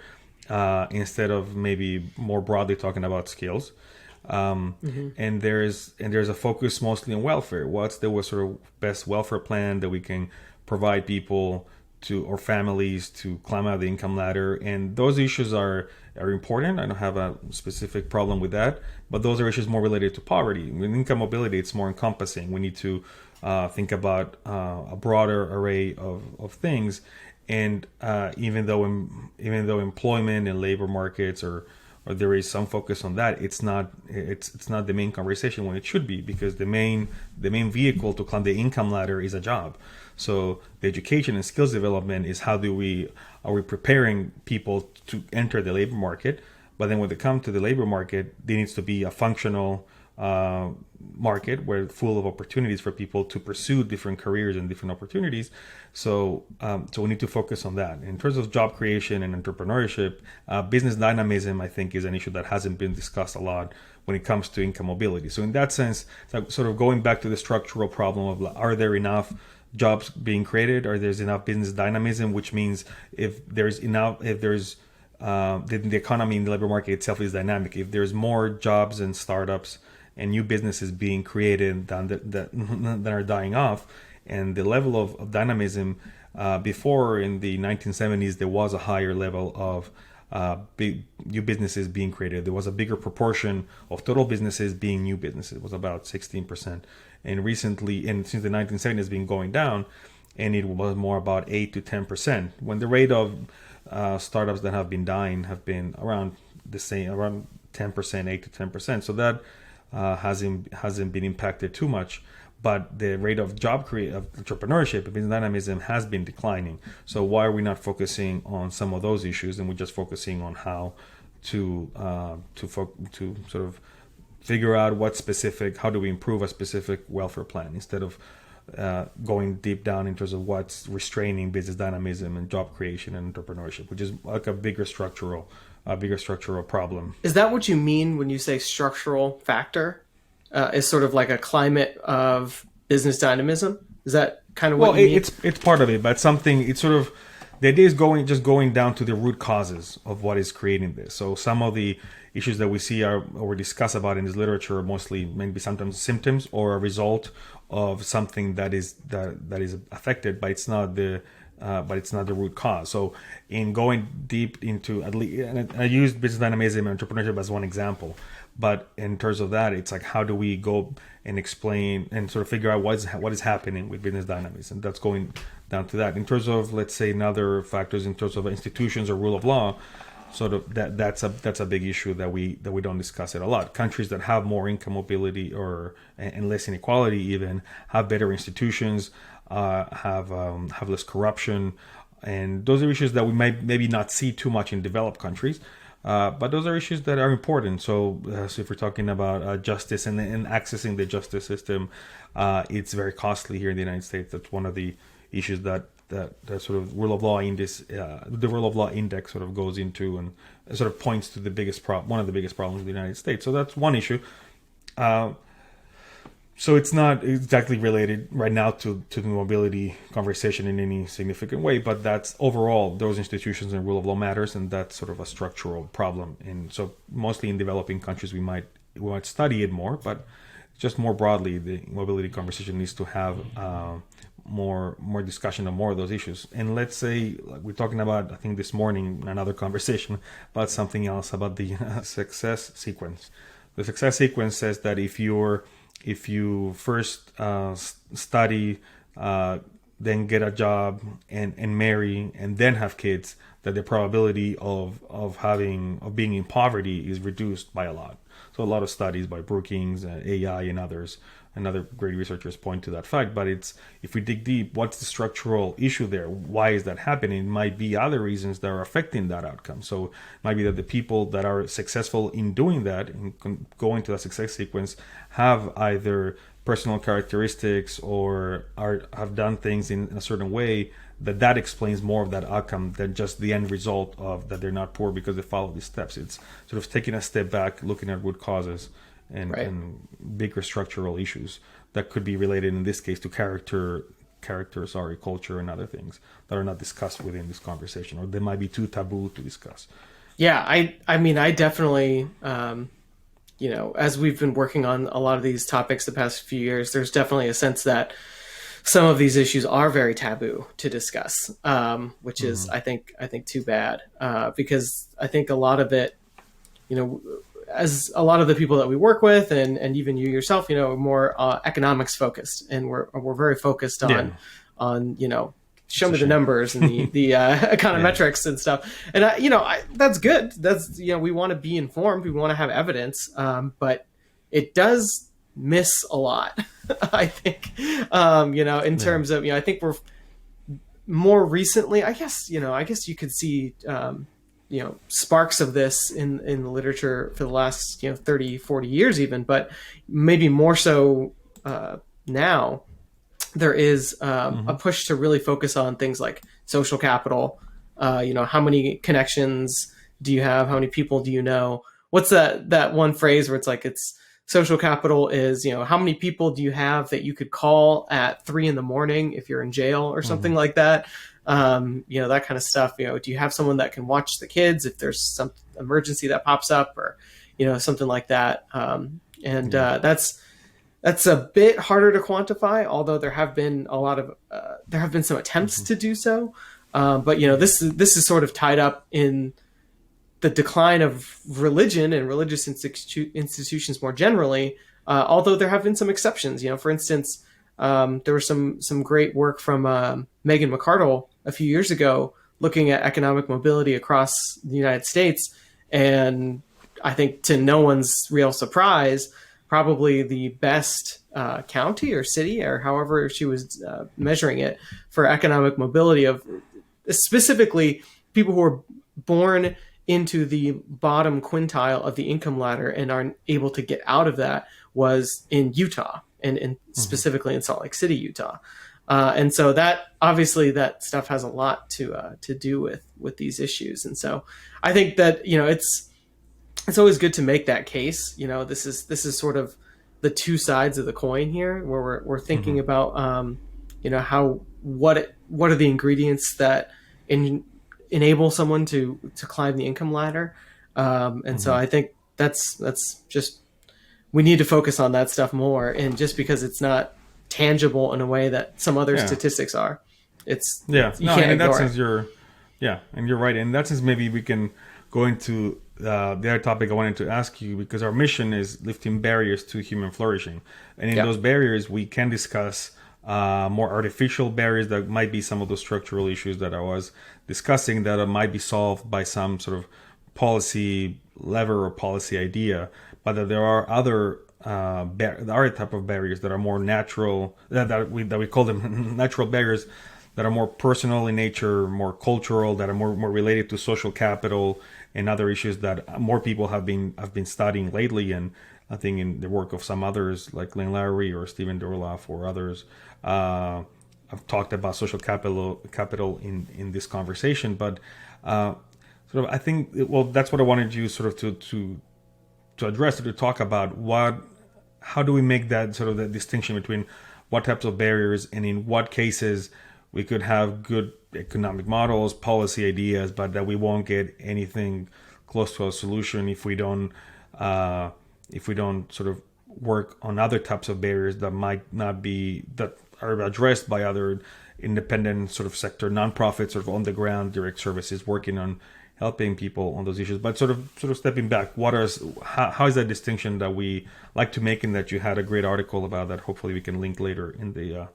instead of maybe more broadly talking about skills. And there's a focus mostly on welfare. What's the sort of best welfare plan that we can provide people to, or families, to climb out of the income ladder? And those issues are important. I don't have a specific problem with that, but those are issues more related to poverty. With income mobility, it's more encompassing. We need to think about a broader array of things. And even though employment and labor markets or there is some focus on that, it's not the main conversation when it should be, because the main vehicle to climb the income ladder is a job. So the education and skills development is are we preparing people to enter the labor market, but then when they come to the labor market, there needs to be a functional market where full of opportunities for people to pursue different careers and different opportunities. So we need to focus on that. In terms of job creation and entrepreneurship, business dynamism, I think, is an issue that hasn't been discussed a lot when it comes to income mobility. So in that sense, sort of going back to the structural problem of, are there enough jobs being created, or there's enough business dynamism, which means the economy in the labor market itself is dynamic. If there's more jobs and startups and new businesses being created that are dying off, and the level of dynamism, before in the 1970s, there was a higher level of big new businesses being created. There was a bigger proportion of total businesses being new businesses. It was about 16%. And recently, and since the 1970s, it's been going down, and it was more about 8 to 10%. When the rate of startups that have been dying have been around the same, around 10%, 8 to 10%. So that hasn't been impacted too much. But the rate of of entrepreneurship, business dynamism has been declining. So why are we not focusing on some of those issues, and we're just focusing on how to sort of figure out how do we improve a specific welfare plan, instead of going deep down in terms of what's restraining business dynamism and job creation and entrepreneurship, which is like a bigger structural problem. Is that what you mean when you say structural factor? Is sort of like a climate of business dynamism? Is that kind of what you mean? It's part of it, but it's sort of, the idea is going down to the root causes of what is creating this. So some of the issues that we see or discuss about in this literature are mostly maybe sometimes symptoms or a result of something that is affected, but it's not the root cause. So in going deep into, at least, and I used business dynamism and entrepreneurship as one example, but in terms of that, it's like, how do we go and explain and sort of figure out what is happening with business dynamism? That's going down to that. In terms of, let's say, other factors, in terms of institutions or rule of law, sort of that's a big issue that we don't discuss it a lot. Countries that have more income mobility and less inequality even have better institutions, have less corruption, and those are issues that we might maybe not see too much in developed countries. But those are issues that are important. So if we're talking about justice and accessing the justice system, it's very costly here in the United States. That's one of the issues that sort of rule of law index, the rule of law index sort of goes into and sort of points to one of the biggest problems in the United States. So that's one issue. So it's not exactly related right now to the mobility conversation in any significant way, but that's overall, those institutions and rule of law matters, and that's sort of a structural problem. And so mostly in developing countries, we might study it more, but just more broadly, the mobility conversation needs to have more discussion on more of those issues. And let's say, like we're talking about, I think this morning, another conversation about something else, about the success sequence. The success sequence says that if you first study, then get a job and marry and then have kids, that the probability of being in poverty is reduced by a lot. So a lot of studies by Brookings, AI, and others, and other great researchers point to that fact. But if we dig deep, what's the structural issue there? Why is that happening? It might be other reasons that are affecting that outcome. So it might be that the people that are successful in doing that, in going to that success sequence, have either personal characteristics or have done things in a certain way that explains more of that outcome than just the end result of that they're not poor because they follow these steps. It's sort of taking a step back, looking at root causes and bigger structural issues that could be related in this case to culture, and other things that are not discussed within this conversation, or they might be too taboo to discuss. Yeah, I mean, I definitely, as we've been working on a lot of these topics the past few years, there's definitely a sense that some of these issues are very taboo to discuss, which is, I think too bad, because I think a lot of it, as a lot of the people that we work with, and even you yourself, more economics focused, and we're very focused on show me the numbers and the econometrics and stuff. And that's good. That's, we want to be informed. We want to have evidence. But it does miss a lot, I think, in terms of, I think we're more recently, I guess you could see, sparks of this in the literature for the last, 30, 40 years even, but maybe more so now. There is a push to really focus on things like social capital. How many connections do you have? How many people do you know? What's that one phrase where it's like, it's social capital is, how many people do you have that you could call at 3 a.m. if you're in jail or something like that? That kind of stuff. Do you have someone that can watch the kids if there's some emergency that pops up, or, something like that? That's a bit harder to quantify, although there have been some attempts to do so. But this is sort of tied up in the decline of religion and religious institutions more generally. Although there have been some exceptions. For instance, there was some great work from Megan McArdle a few years ago looking at economic mobility across the United States, and I think to no one's real surprise, probably the best county or city, or however she was measuring it, for economic mobility of specifically people who are born into the bottom quintile of the income ladder and aren't able to get out of that, was in Utah, and specifically in Salt Lake City, Utah. And so that obviously that stuff has a lot to do with these issues. And so I think that, it's always good to make that case. This is sort of the two sides of the coin here, where we're thinking about, what are the ingredients that enable someone to climb the income ladder. And so I think that's just, we need to focus on that stuff more. And just because it's not tangible in a way that some other statistics are, you can't ignore it. And you're right. In that sense, maybe we can go into the other topic I wanted to ask you, because our mission is lifting barriers to human flourishing. And in those barriers, we can discuss more artificial barriers that might be some of those structural issues that I was discussing, that might be solved by some sort of policy lever or policy idea, but that there are other type of barriers that are more natural, that we call them natural barriers, that are more personal in nature, more cultural, that are more related to social capital and other issues that more people have been studying lately. And I think in the work of some others like Lynn Lowry or Stephen Dorloff or others, I've talked about social capital in this conversation. But sort of, I think, that's what I wanted you sort of to address, to talk about how do we make that sort of the distinction between what types of barriers, and in what cases we could have good economic models, policy ideas, but that we won't get anything close to a solution if we don't sort of work on other types of barriers that might not be, that are addressed by other independent sort of sector nonprofits, sort of on the ground direct services working on helping people on those issues. But sort of stepping back, how is that distinction that we like to make, and that you had a great article about that hopefully we can link later in the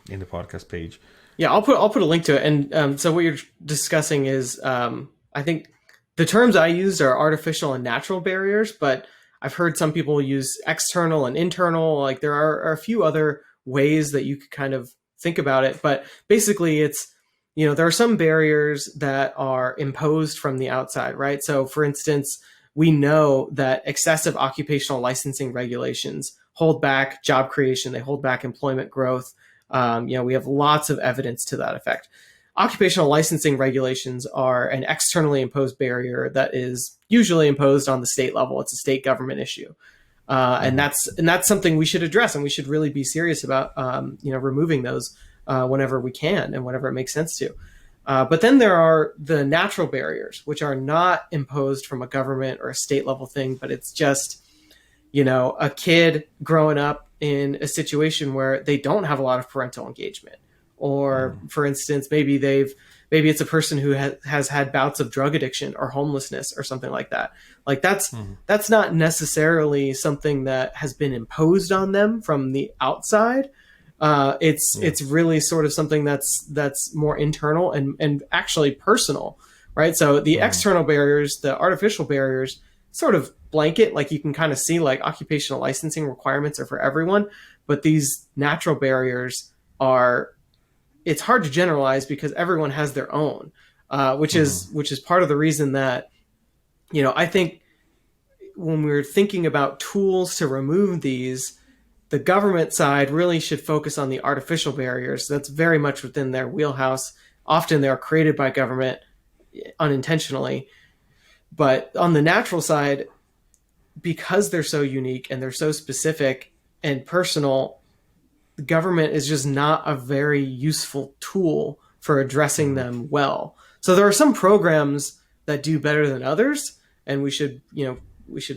in the podcast page. Yeah, I'll put a link to it. And so what you're discussing is, I think the terms I used are artificial and natural barriers, but I've heard some people use external and internal. Like there are a few other ways that you could kind of think about it, but basically it's, there are some barriers that are imposed from the outside, right? So for instance, we know that excessive occupational licensing regulations hold back job creation. They hold back employment growth. We have lots of evidence to that effect. Occupational licensing regulations are an externally imposed barrier that is usually imposed on the state level. It's a state government issue. And that's something we should address, and we should really be serious about, removing those whenever we can and whenever it makes sense to. But then there are the natural barriers, which are not imposed from a government or a state level thing, but it's just, a kid growing up in a situation where they don't have a lot of parental engagement. Or for instance, maybe it's a person who has had bouts of drug addiction or homelessness or something like that. Like that's not necessarily something that has been imposed on them from the outside. It's really sort of something that's more internal and actually personal, right? So the external barriers, the artificial barriers, sort of blanket, like you can kind of see like occupational licensing requirements are for everyone, but these natural barriers are, it's hard to generalize because everyone has their own, which is part of the reason that, I think when we're thinking about tools to remove these, the government side really should focus on the artificial barriers. That's very much within their wheelhouse. Often they are created by government unintentionally. But on the natural side, because they're so unique and they're so specific and personal, the government is just not a very useful tool for addressing them well. So there are some programs that do better than others, and we should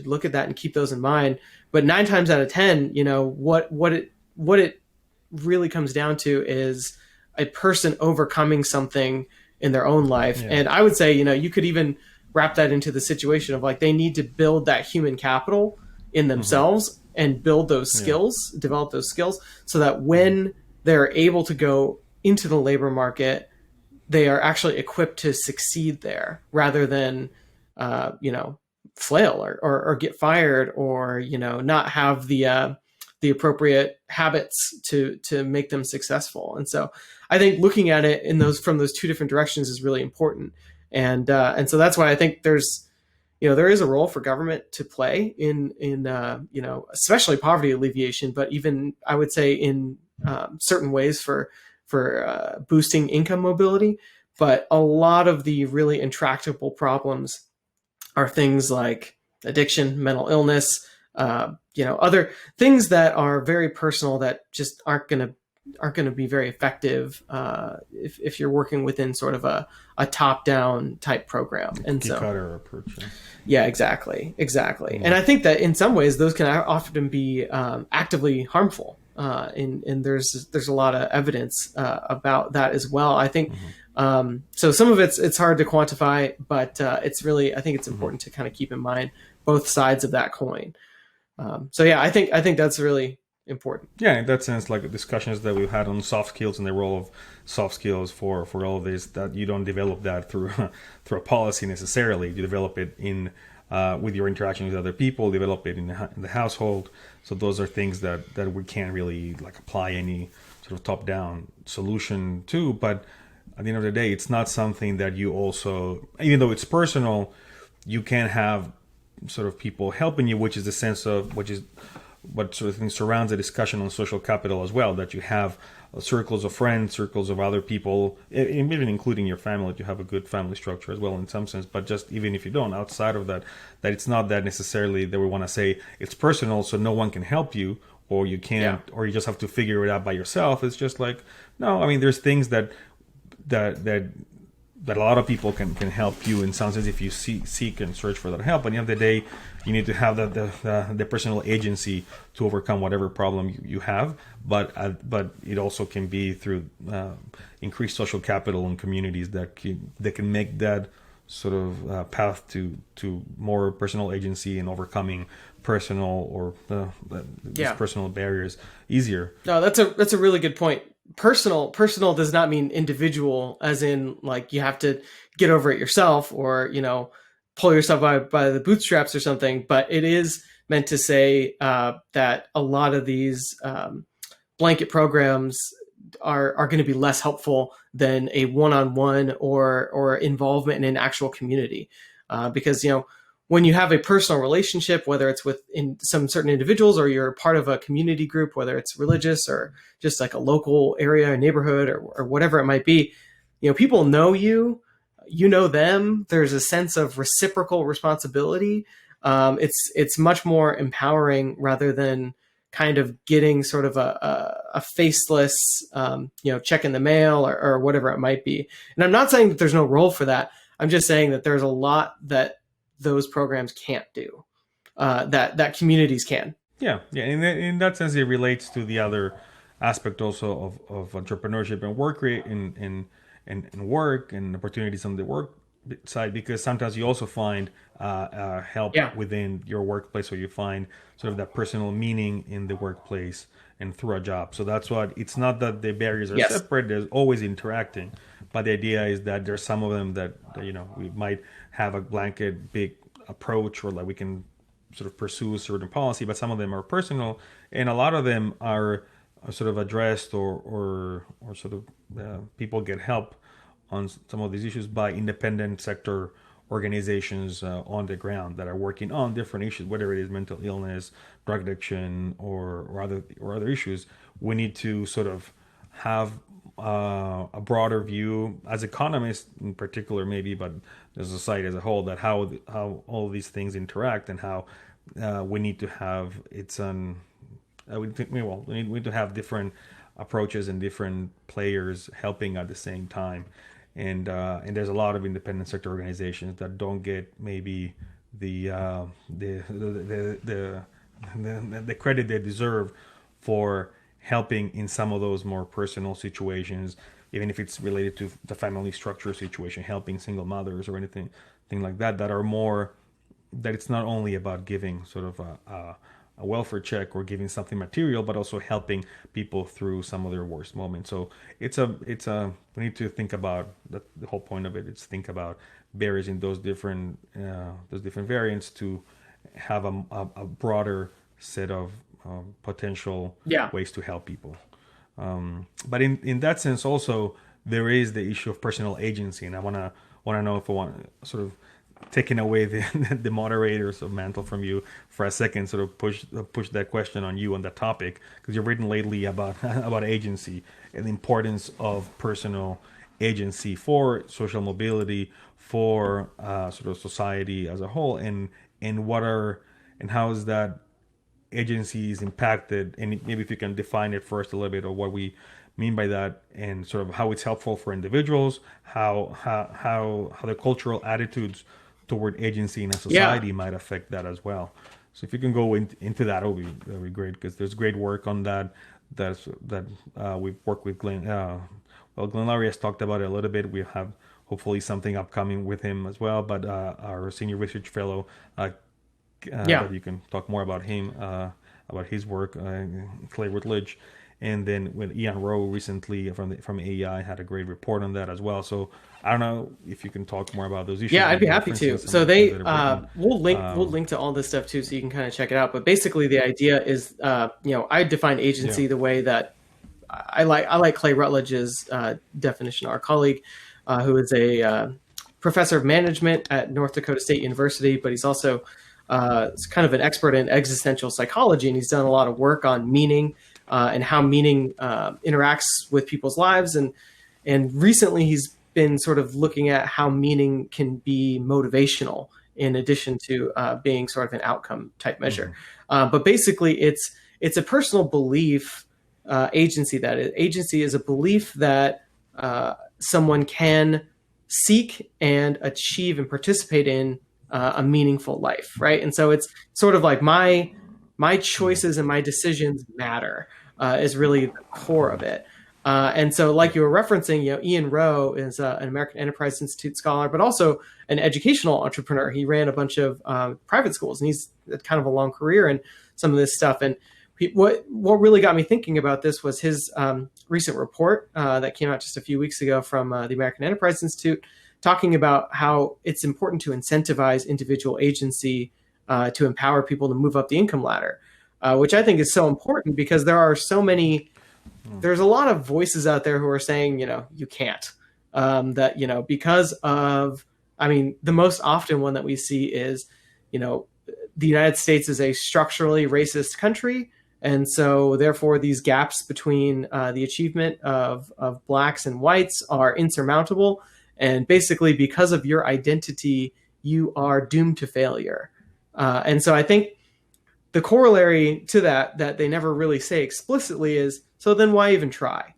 look at that and keep those in mind. But 9 times out of 10, what it really comes down to is a person overcoming something in their own life. Yeah. And I would say, you could even wrap that into the situation of like, they need to build that human capital in themselves and build those skills, develop those skills, so that when they're able to go into the labor market, they are actually equipped to succeed there rather than, flail or get fired or, not have the appropriate habits to make them successful. And so I think looking at it from those two different directions is really important. And so that's why I think there is a role for government to play in especially poverty alleviation, but even I would say in certain ways for boosting income mobility. But a lot of the really intractable problems are things like addiction, mental illness, other things that are very personal that just aren't going to be very effective if you're working within sort of a top-down type program. And so, cutter approach. Yeah, exactly. And I think that in some ways those can often be actively harmful. And there's a lot of evidence about that as well. I think so. Some of it's hard to quantify, but it's really, I think it's important to kind of keep in mind both sides of that coin. I think that's really important. Yeah, in that sense, like discussions that we've had on soft skills and the role of soft skills for all of this, that you don't develop that through a policy necessarily. You develop it in with your interaction with other people, develop it in the household. So those are things that we can't really like apply any sort of top-down solution to. But at the end of the day, it's not something that you also, even though it's personal, you can have sort of people helping you, which is the sense of, which is what sort of thing surrounds the discussion on social capital as well, that you have circles of friends, circles of other people, even including your family, that you have a good family structure as well in some sense. But just even if you don't, outside of that, that it's not that necessarily that we want to say it's personal, so no one can help you, or you can't, or you just have to figure it out by yourself. It's just like, no, I mean, there's things that a lot of people can help you in some sense if you seek and search for that help. But at the end of the day, you need to have the personal agency to overcome whatever problem you have. But it also can be through increased social capital and communities that can make that sort of path to more personal agency and overcoming personal or these personal barriers easier. No, that's a really good point. Personal does not mean individual, as in like you have to get over it yourself or pull yourself by the bootstraps or something, but it is meant to say that a lot of these blanket programs are going to be less helpful than a one-on-one or involvement in an actual community, because when you have a personal relationship, whether it's with some certain individuals or you're part of a community group, whether it's religious or just like a local area or neighborhood or whatever it might be, people know you, you know them. There's a sense of reciprocal responsibility. It's much more empowering rather than kind of getting sort of a faceless, check in the mail or whatever it might be. And I'm not saying that there's no role for that. I'm just saying that there's a lot that those programs can't do, that communities can. Yeah. In that sense, it relates to the other aspect also of entrepreneurship and work rate and work and opportunities on the side, because sometimes you also find help Yeah. within your workplace, or you find sort of that personal meaning in the workplace and through a job. So that's what, it's not that the barriers are Yes. separate, there's always interacting, but the idea is that there's some of them that we might have a blanket big approach, or like we can sort of pursue a certain policy, but some of them are personal, and a lot of them are sort of addressed, or sort of people get help on some of these issues by independent sector organizations on the ground that are working on different issues, whether it is mental illness, drug addiction, or other issues. We need to sort of have a broader view as economists in particular, maybe, but as a society as a whole, that how all these things interact, and how we need to have we need to have different approaches and different players helping at the same time. And there's a lot of independent sector organizations that don't get maybe the credit they deserve for helping in some of those more personal situations, even if it's related to the family structure situation, helping single mothers or anything like that, that are more, that it's not only about giving sort of a welfare check or giving something material, but also helping people through some of their worst moments. So we need to think about that. The whole point of it is think about barriers in those different variants to have a broader set of potential ways to help people. But in that sense, also there is the issue of personal agency, and I want to know if I want sort of taking away the moderator's mantle from you for a second, sort of push that question on you on that topic, because you've written lately about agency and the importance of personal agency for social mobility, for sort of society as a whole, and how is that agency is impacted, and maybe if you can define it first a little bit, of what we mean by that, and sort of how it's helpful for individuals, how the cultural attitudes toward agency in a society might affect that as well. So if you can go into that, that'd be great, because there's great work on that we've worked with Glenn. Glenn Lowry has talked about it a little bit. We have hopefully something upcoming with him as well. But our senior research fellow, you can talk more about him, about his work, Clay Routledge. And then with Ian Rowe recently from AEI had a great report on that as well. So I don't know if you can talk more about those issues. Yeah, I'd be happy to. So we'll link to all this stuff too, so you can kind of check it out. But basically, the idea is, I define agency the way that I like Clay Routledge's definition. Our colleague, who is a professor of management at North Dakota State University, but he's also kind of an expert in existential psychology, and he's done a lot of work on meaning. And how meaning interacts with people's lives. And recently he's been sort of looking at how meaning can be motivational in addition to being sort of an outcome type measure. Mm-hmm. But basically it's a personal belief, agency. Agency is a belief that someone can seek and achieve and participate in a meaningful life, right? And so it's sort of like my choices and my decisions matter. Is really the core of it. And so like you were referencing, Ian Rowe is an American Enterprise Institute scholar, but also an educational entrepreneur. He ran a bunch of private schools, and he's had kind of a long career in some of this stuff. And what really got me thinking about this was his recent report that came out just a few weeks ago from the American Enterprise Institute, talking about how it's important to incentivize individual agency to empower people to move up the income ladder. Which I think is so important, because there's a lot of voices out there who are saying, you can't, because of, the most often one that we see is, the United States is a structurally racist country. And so therefore these gaps between the achievement of blacks and whites are insurmountable. And basically because of your identity, you are doomed to failure. And so I think the corollary to that they never really say explicitly is, so then why even try?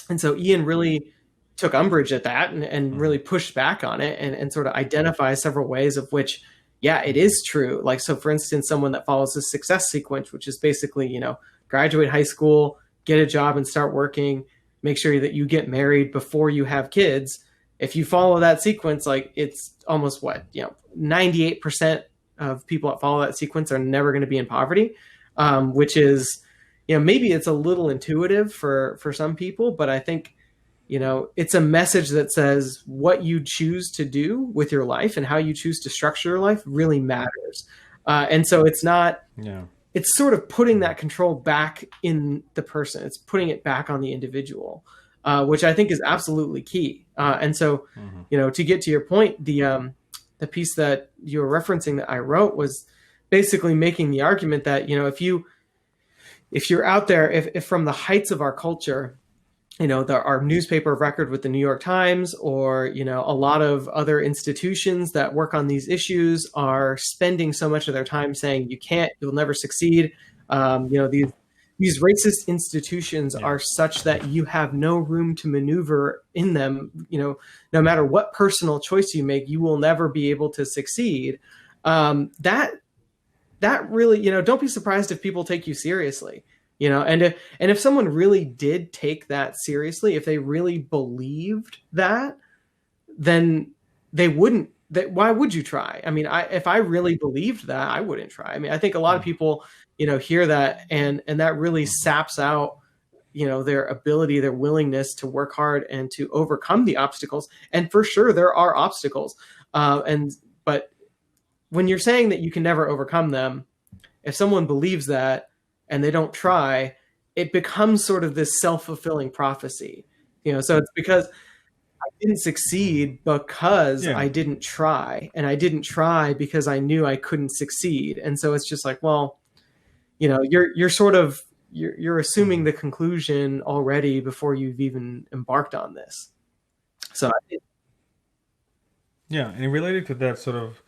And so Ian really took umbrage at that and really pushed back on it and sort of identified several ways of which, it is true. Like, so for instance, someone that follows the success sequence, which is basically, graduate high school, get a job and start working, make sure that you get married before you have kids. if you follow that sequence, like it's almost 98% of people that follow that sequence are never going to be in poverty, which is, maybe it's a little intuitive for some people, but I think, it's a message that says what you choose to do with your life and how you choose to structure your life really matters. And so it's not, it's sort of putting that control back in the person. It's putting it back on the individual, which I think is absolutely key. And so, to get to your point, the piece that you were referencing that I wrote was basically making the argument that, if you're out there, if from the heights of our culture, our newspaper of record with the New York Times, or, a lot of other institutions that work on these issues are spending so much of their time saying, you'll never succeed. These racist institutions are such that you have no room to maneuver in them. No matter what personal choice you make, you will never be able to succeed. That really, don't be surprised if people take you seriously. And if someone really did take that seriously, if they really believed that, then they wouldn't. Why would you try? I mean, if I really believed that, I wouldn't try. I mean, I think a lot of people, hear that and that really saps out, their ability, their willingness to work hard and to overcome the obstacles. And for sure, there are obstacles. But when you're saying that you can never overcome them, if someone believes that, and they don't try, it becomes sort of this self-fulfilling prophecy, so it's because I didn't succeed because I didn't try, and I didn't try because I knew I couldn't succeed. And so it's just like, well, you're assuming the conclusion already before you've even embarked on this. So and related to that sort of,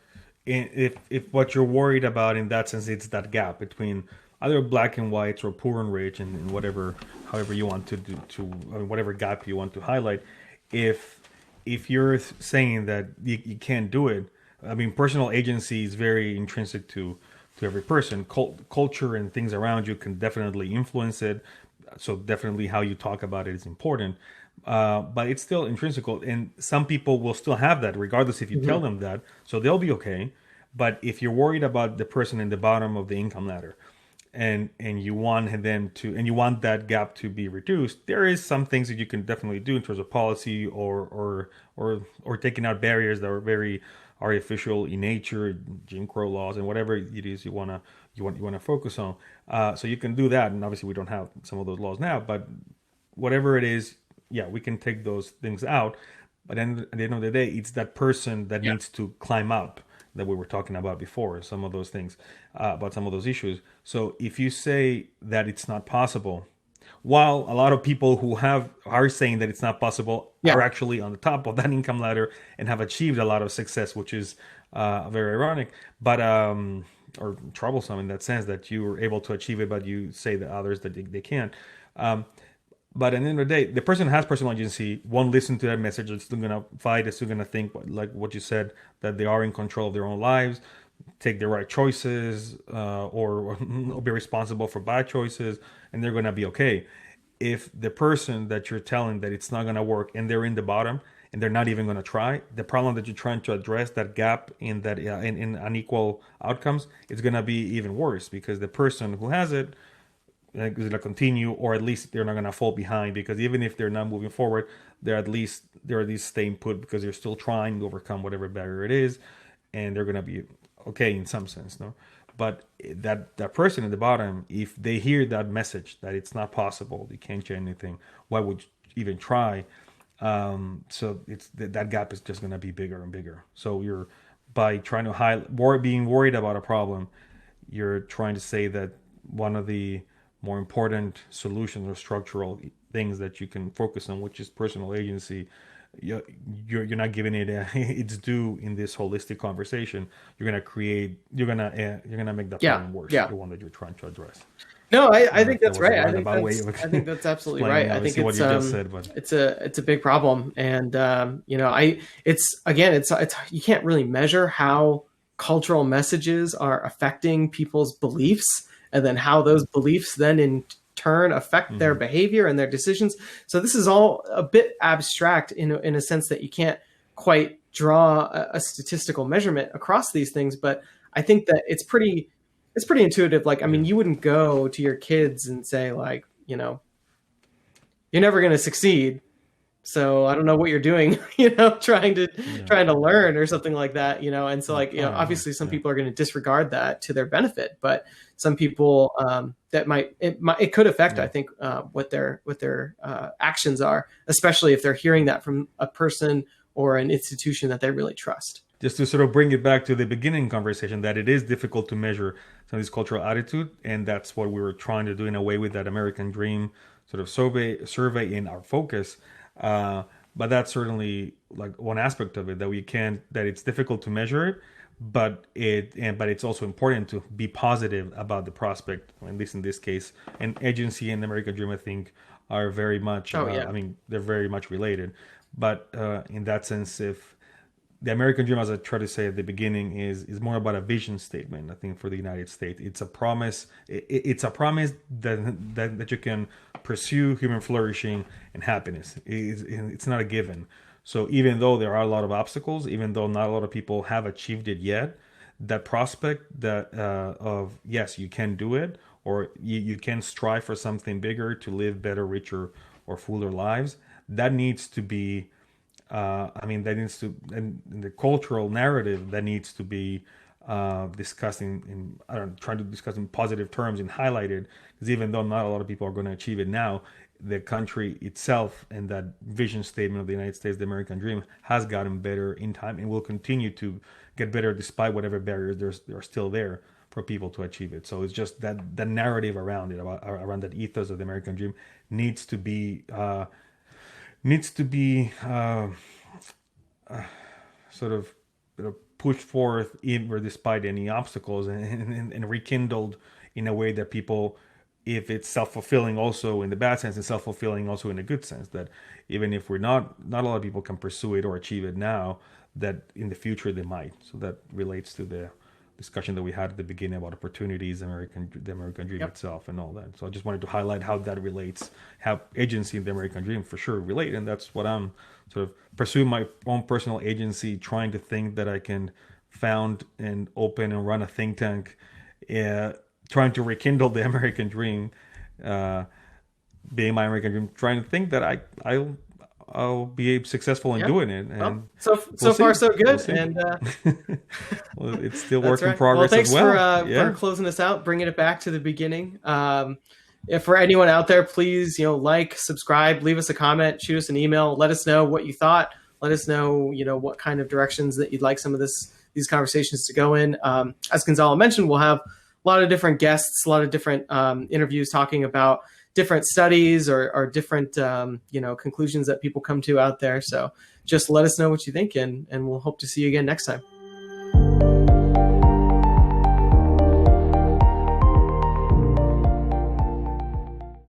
if what you're worried about in that sense, it's that gap between either black and whites or poor and rich, and however you want to do, whatever gap you want to highlight. If you're saying that you can't do it, I mean, personal agency is very intrinsic to every person. Culture and things around you can definitely influence it. So definitely how you talk about it is important. But it's still intrinsic, and some people will still have that regardless if you tell them that. So they'll be okay. But if you're worried about the person in the bottom of the income ladder, and you want them to, and you want that gap to be reduced, there is some things that you can definitely do in terms of policy or taking out barriers that are very artificial in nature, Jim Crow laws, and whatever it is you want to focus on. So you can do that, and obviously we don't have some of those laws now, but whatever it is, we can take those things out. But then at the end of the day, it's that person that needs to climb up, that we were talking about before, some of those things, about some of those issues. So if you say that it's not possible, while a lot of people who are saying that it's not possible are actually on the top of that income ladder and have achieved a lot of success, which is very ironic, but or troublesome in that sense that you were able to achieve it, but you say that others that they can't. But at the end of the day, the person who has personal agency won't listen to that message. It's still going to fight. It's still going to think, like what you said, that they are in control of their own lives, take the right choices, or be responsible for bad choices, and they're going to be okay. If the person that you're telling that it's not going to work and they're in the bottom and they're not even going to try, the problem that you're trying to address, that gap in that in unequal outcomes, it's going to be even worse, because the person who has it is going to continue, or at least they're not going to fall behind, because even if they're not moving forward, they're at least staying put because they're still trying to overcome whatever barrier it is, and they're going to be okay in some sense, no? But that person at the bottom, if they hear that message that it's not possible, they can't change anything, why would you even try? So it's that gap is just going to be bigger and bigger. So you're, by trying to being worried about a problem, you're trying to say that one of the more important solutions or structural things that you can focus on, which is personal agency, you're not giving it its due in this holistic conversation. You're gonna make that problem worse. The one that you're trying to address. No, I think that's right. I think that's absolutely right. I think it's what you just said, but it's a big problem, and it's you can't really measure how cultural messages are affecting people's beliefs, and then how those beliefs then in turn affect their behavior and their decisions. So this is all a bit abstract in a sense that you can't quite draw a statistical measurement across these things. But I think that it's pretty intuitive. Like, I mean, you wouldn't go to your kids and say, like, you know, you're never going to succeed, so I don't know what you're doing, you know, trying to learn or something like that, you know. And so, like, you know, obviously some people are going to disregard that to their benefit, but some people it could affect, I think, what their actions are, especially if they're hearing that from a person or an institution that they really trust. Just to sort of bring it back to the beginning conversation, that it is difficult to measure some of this cultural attitude, and that's what we were trying to do in a way with that American Dream sort of survey in our focus. But that's certainly like one aspect of it, that it's difficult to measure it, but it's also important to be positive about the prospect, at least in this case. And agency and the American Dream, I think, are very much, I mean, they're very much related. But in that sense, if the American Dream, as I tried to say at the beginning, is more about a vision statement, I think, for the United States. It's a promise. It's a promise that you can pursue human flourishing and happiness. It's not a given. So even though there are a lot of obstacles, even though not a lot of people have achieved it yet, that prospect of, yes, you can do it, or you can strive for something bigger to live better, richer, or fuller lives, that needs to be, in the cultural narrative, that needs to be discussed trying to discuss in positive terms and highlighted, because even though not a lot of people are going to achieve it now, the country itself and that vision statement of the United States, the American Dream, has gotten better in time and will continue to get better despite whatever barriers are still there for people to achieve it. So it's just that the narrative around it, around that ethos of the American Dream, needs to be sort of, you know, pushed forth in or despite any obstacles, and rekindled in a way that people, if it's self-fulfilling also in the bad sense and self-fulfilling also in the good sense, that even if not a lot of people can pursue it or achieve it now, that in the future they might. So that relates to the discussion that we had at the beginning about opportunities, the American Dream itself and all that. So I just wanted to highlight how that relates, how agency and the American Dream for sure relate. And that's what I'm sort of pursuing, my own personal agency, trying to think that I can found and open and run a think tank, trying to rekindle the American Dream, being my American Dream, trying to think that I'll be successful in doing it. And well, so far so good. We'll and well, it's still work in progress. Thanks as well. For closing us out, bringing it back to the beginning. If for anyone out there, please, like, subscribe, leave us a comment, shoot us an email, let us know what you thought. Let us know, what kind of directions that you'd like some of these conversations to go in. As Gonzalo mentioned, we'll have a lot of different guests, a lot of different interviews talking about different studies or different, conclusions that people come to out there. So just let us know what you think, and we'll hope to see you again next time.